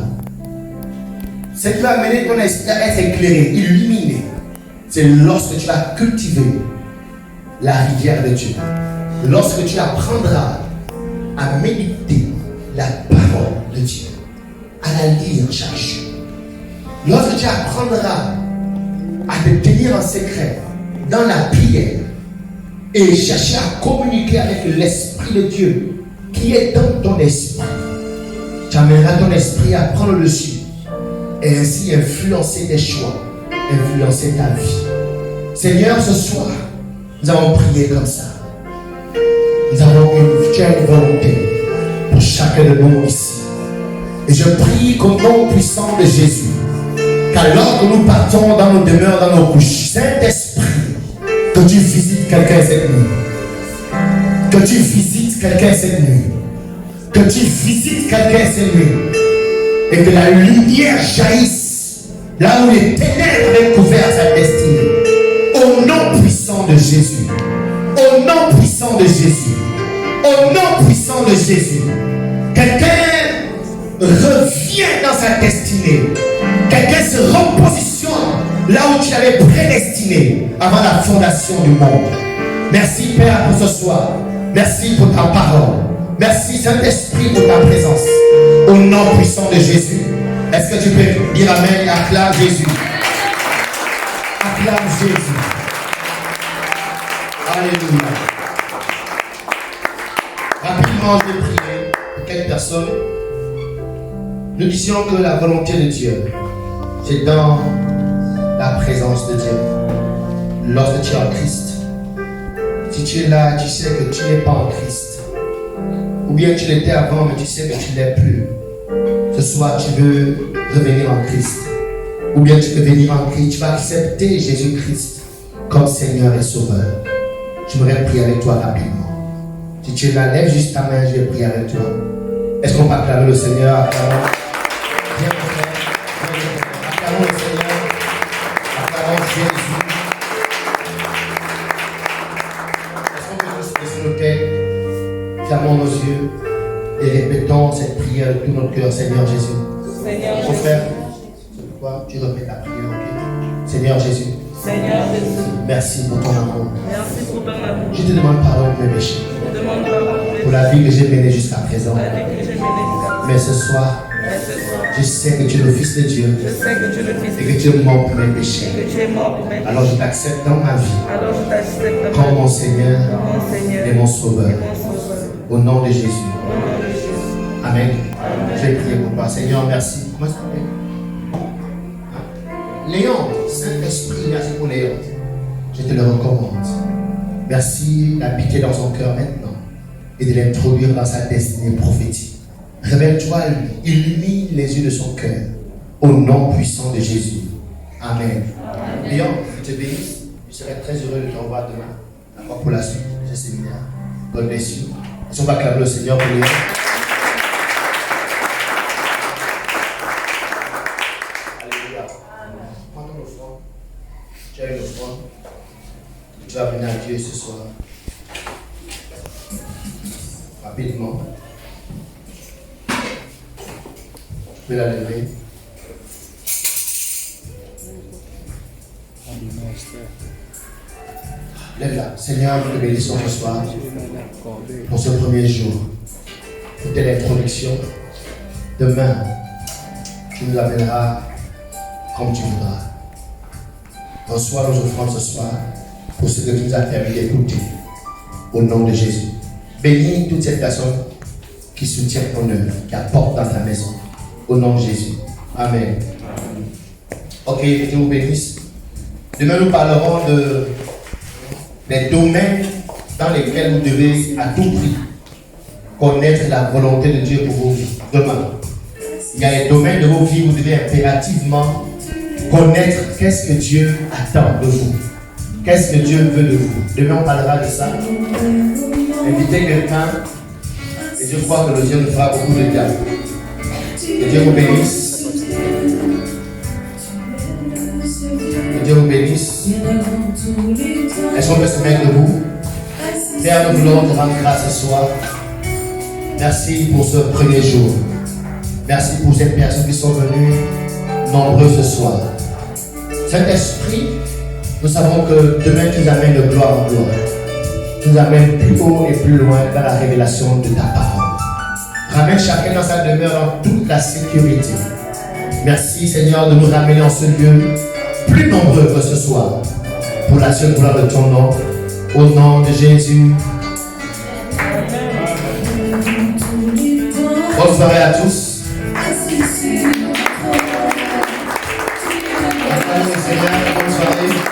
Ce qui va amener ton esprit à être éclairé, illuminé, c'est lorsque tu vas cultiver la rivière de Dieu. Lorsque tu apprendras à méditer la parole de Dieu, à la lire chaque jour. Lorsque tu apprendras à te tenir en secret dans la prière et chercher à communiquer avec l'Esprit de Dieu qui est dans ton esprit, tu amèneras ton esprit à prendre le dessus et ainsi influencer tes choix, influencer ta vie. Seigneur, ce soir, nous avons prié comme ça. Nous avons une volonté pour chacun de nous ici. Et je prie qu'au nom puissant de Jésus, qu'alors que nous partons dans nos demeures, dans nos couches, Saint-Esprit, que tu visites quelqu'un cette nuit. Que tu visites quelqu'un cette nuit. Que tu visites quelqu'un cette nuit. Et que la lumière jaillisse là où les ténèbres avaient couvert sa destinée. Au nom puissant de Jésus. Au nom puissant de Jésus. Au nom puissant de Jésus. Quelqu'un revient dans sa destinée. Quelqu'un se repositionne là où tu l'avais prédestiné avant la fondation du monde. Merci Père pour ce soir. Merci pour ta parole. Merci Saint-Esprit pour ta présence. Au nom puissant de Jésus. Est-ce que tu peux dire Amen et acclame Jésus? Acclame Jésus. Alléluia. Rapidement, je vais prier pour quelques personnes. Nous disions que la volonté de Dieu, c'est dans la présence de Dieu. Lorsque tu es en Christ, si tu es là, tu sais que tu n'es pas en Christ. Ou bien tu l'étais avant, mais tu sais que tu ne l'es plus. Ce soir, tu veux revenir en Christ. Ou bien tu peux venir en Christ. Tu vas accepter Jésus-Christ comme Seigneur et Sauveur. Je voudrais prier avec toi rapidement. Si tu es là, lève juste ta main, je vais prier avec toi. Est-ce qu'on peut acclamer le Seigneur? Acclamons. Viens, mon frère. Acclamons le Seigneur. Acclamons Jésus. Est-ce qu'on peut tous baisser nos têtes? Fermons nos yeux et répétons cette prière de tout notre cœur. Seigneur Jésus. Seigneur Mon Jésus. frère, c'est pourquoi tu répètes la prière. Okay? Seigneur Jésus. Seigneur Jésus. Merci pour ton amour. Merci pour ton amour. Je te demande pardon pour mes péchés. Je demande pardon Pour la vie que j'ai menée jusqu'à présent. pour la vie que j'ai menée. Mais ce soir, Mais ce soir, je sais que tu es le Fils de Dieu je sais que tu es le Fils et de que Dieu tu es mort pour mes et péchés. que tu es mort pour mes péchés. Alors je t'accepte dans ma vie Alors je t'accepte comme mon Seigneur comme mon Seigneur et mon Sauveur. et mon Sauveur. Au nom de Jésus. Au nom de Jésus. Amen. Je vais prier pour toi. Seigneur, merci. Comment ça s'appelle? Léon, Saint-Esprit, merci pour Léon. Je te le recommande. Merci d'habiter dans son cœur maintenant et de l'introduire dans sa destinée prophétique. Révèle-toi à lui, illumine les yeux de son cœur. Au nom puissant de Jésus. Amen. Léon, je te bénisse. Je serai très heureux de t'envoyer demain. D'accord, pour la suite de ce séminaire. God bless you. Est-ce qu'on va acclamer le Seigneur pour Léon? Alléluia. Prends ton offrande. Tu as une offrande. Tu vas venir à Dieu ce soir. Rapidement. Tu peux la lever. Lève-la. Seigneur, nous te bénissons ce soir pour ce premier jour. Pour telle introduction. Demain, tu nous amèneras comme tu voudras. Reçois nos offrandes ce soir pour ce que tu nous as permis d'écouter. Au nom de Jésus. Bénis toutes ces personnes qui soutiennent ton œuvre, qui apportent dans ta maison. Au nom de Jésus. Amen. Ok, Dieu vous bénisse. Demain, nous parlerons des domaines dans lesquels vous devez à tout prix connaître la volonté de Dieu pour vos vies. Demain, il y a des domaines de vos vies où vous devez impérativement connaître qu'est-ce que Dieu attend de vous. Qu'est-ce que Dieu veut de vous. Demain, on parlera de ça. Invitez quelqu'un et je crois que le Dieu nous fera beaucoup de bien. Que Dieu vous bénisse. Que Dieu vous bénisse. Est-ce qu'on peut se mettre debout? Père, nous voulons te rendre grâce ce soir. Merci pour ce premier jour. Merci pour ces personnes qui sont venues nombreuses ce soir. Saint-Esprit, nous savons que demain tu nous amènes de gloire en gloire. Tu nous amènes plus haut et plus loin dans la révélation de ta parole. Ramène chacun dans sa demeure en toute la sécurité. Merci Seigneur de nous ramener en ce lieu plus nombreux que ce soir. Pour la seule gloire de ton nom. Au nom de Jésus. Bonne soirée à tous. Bonne soirée.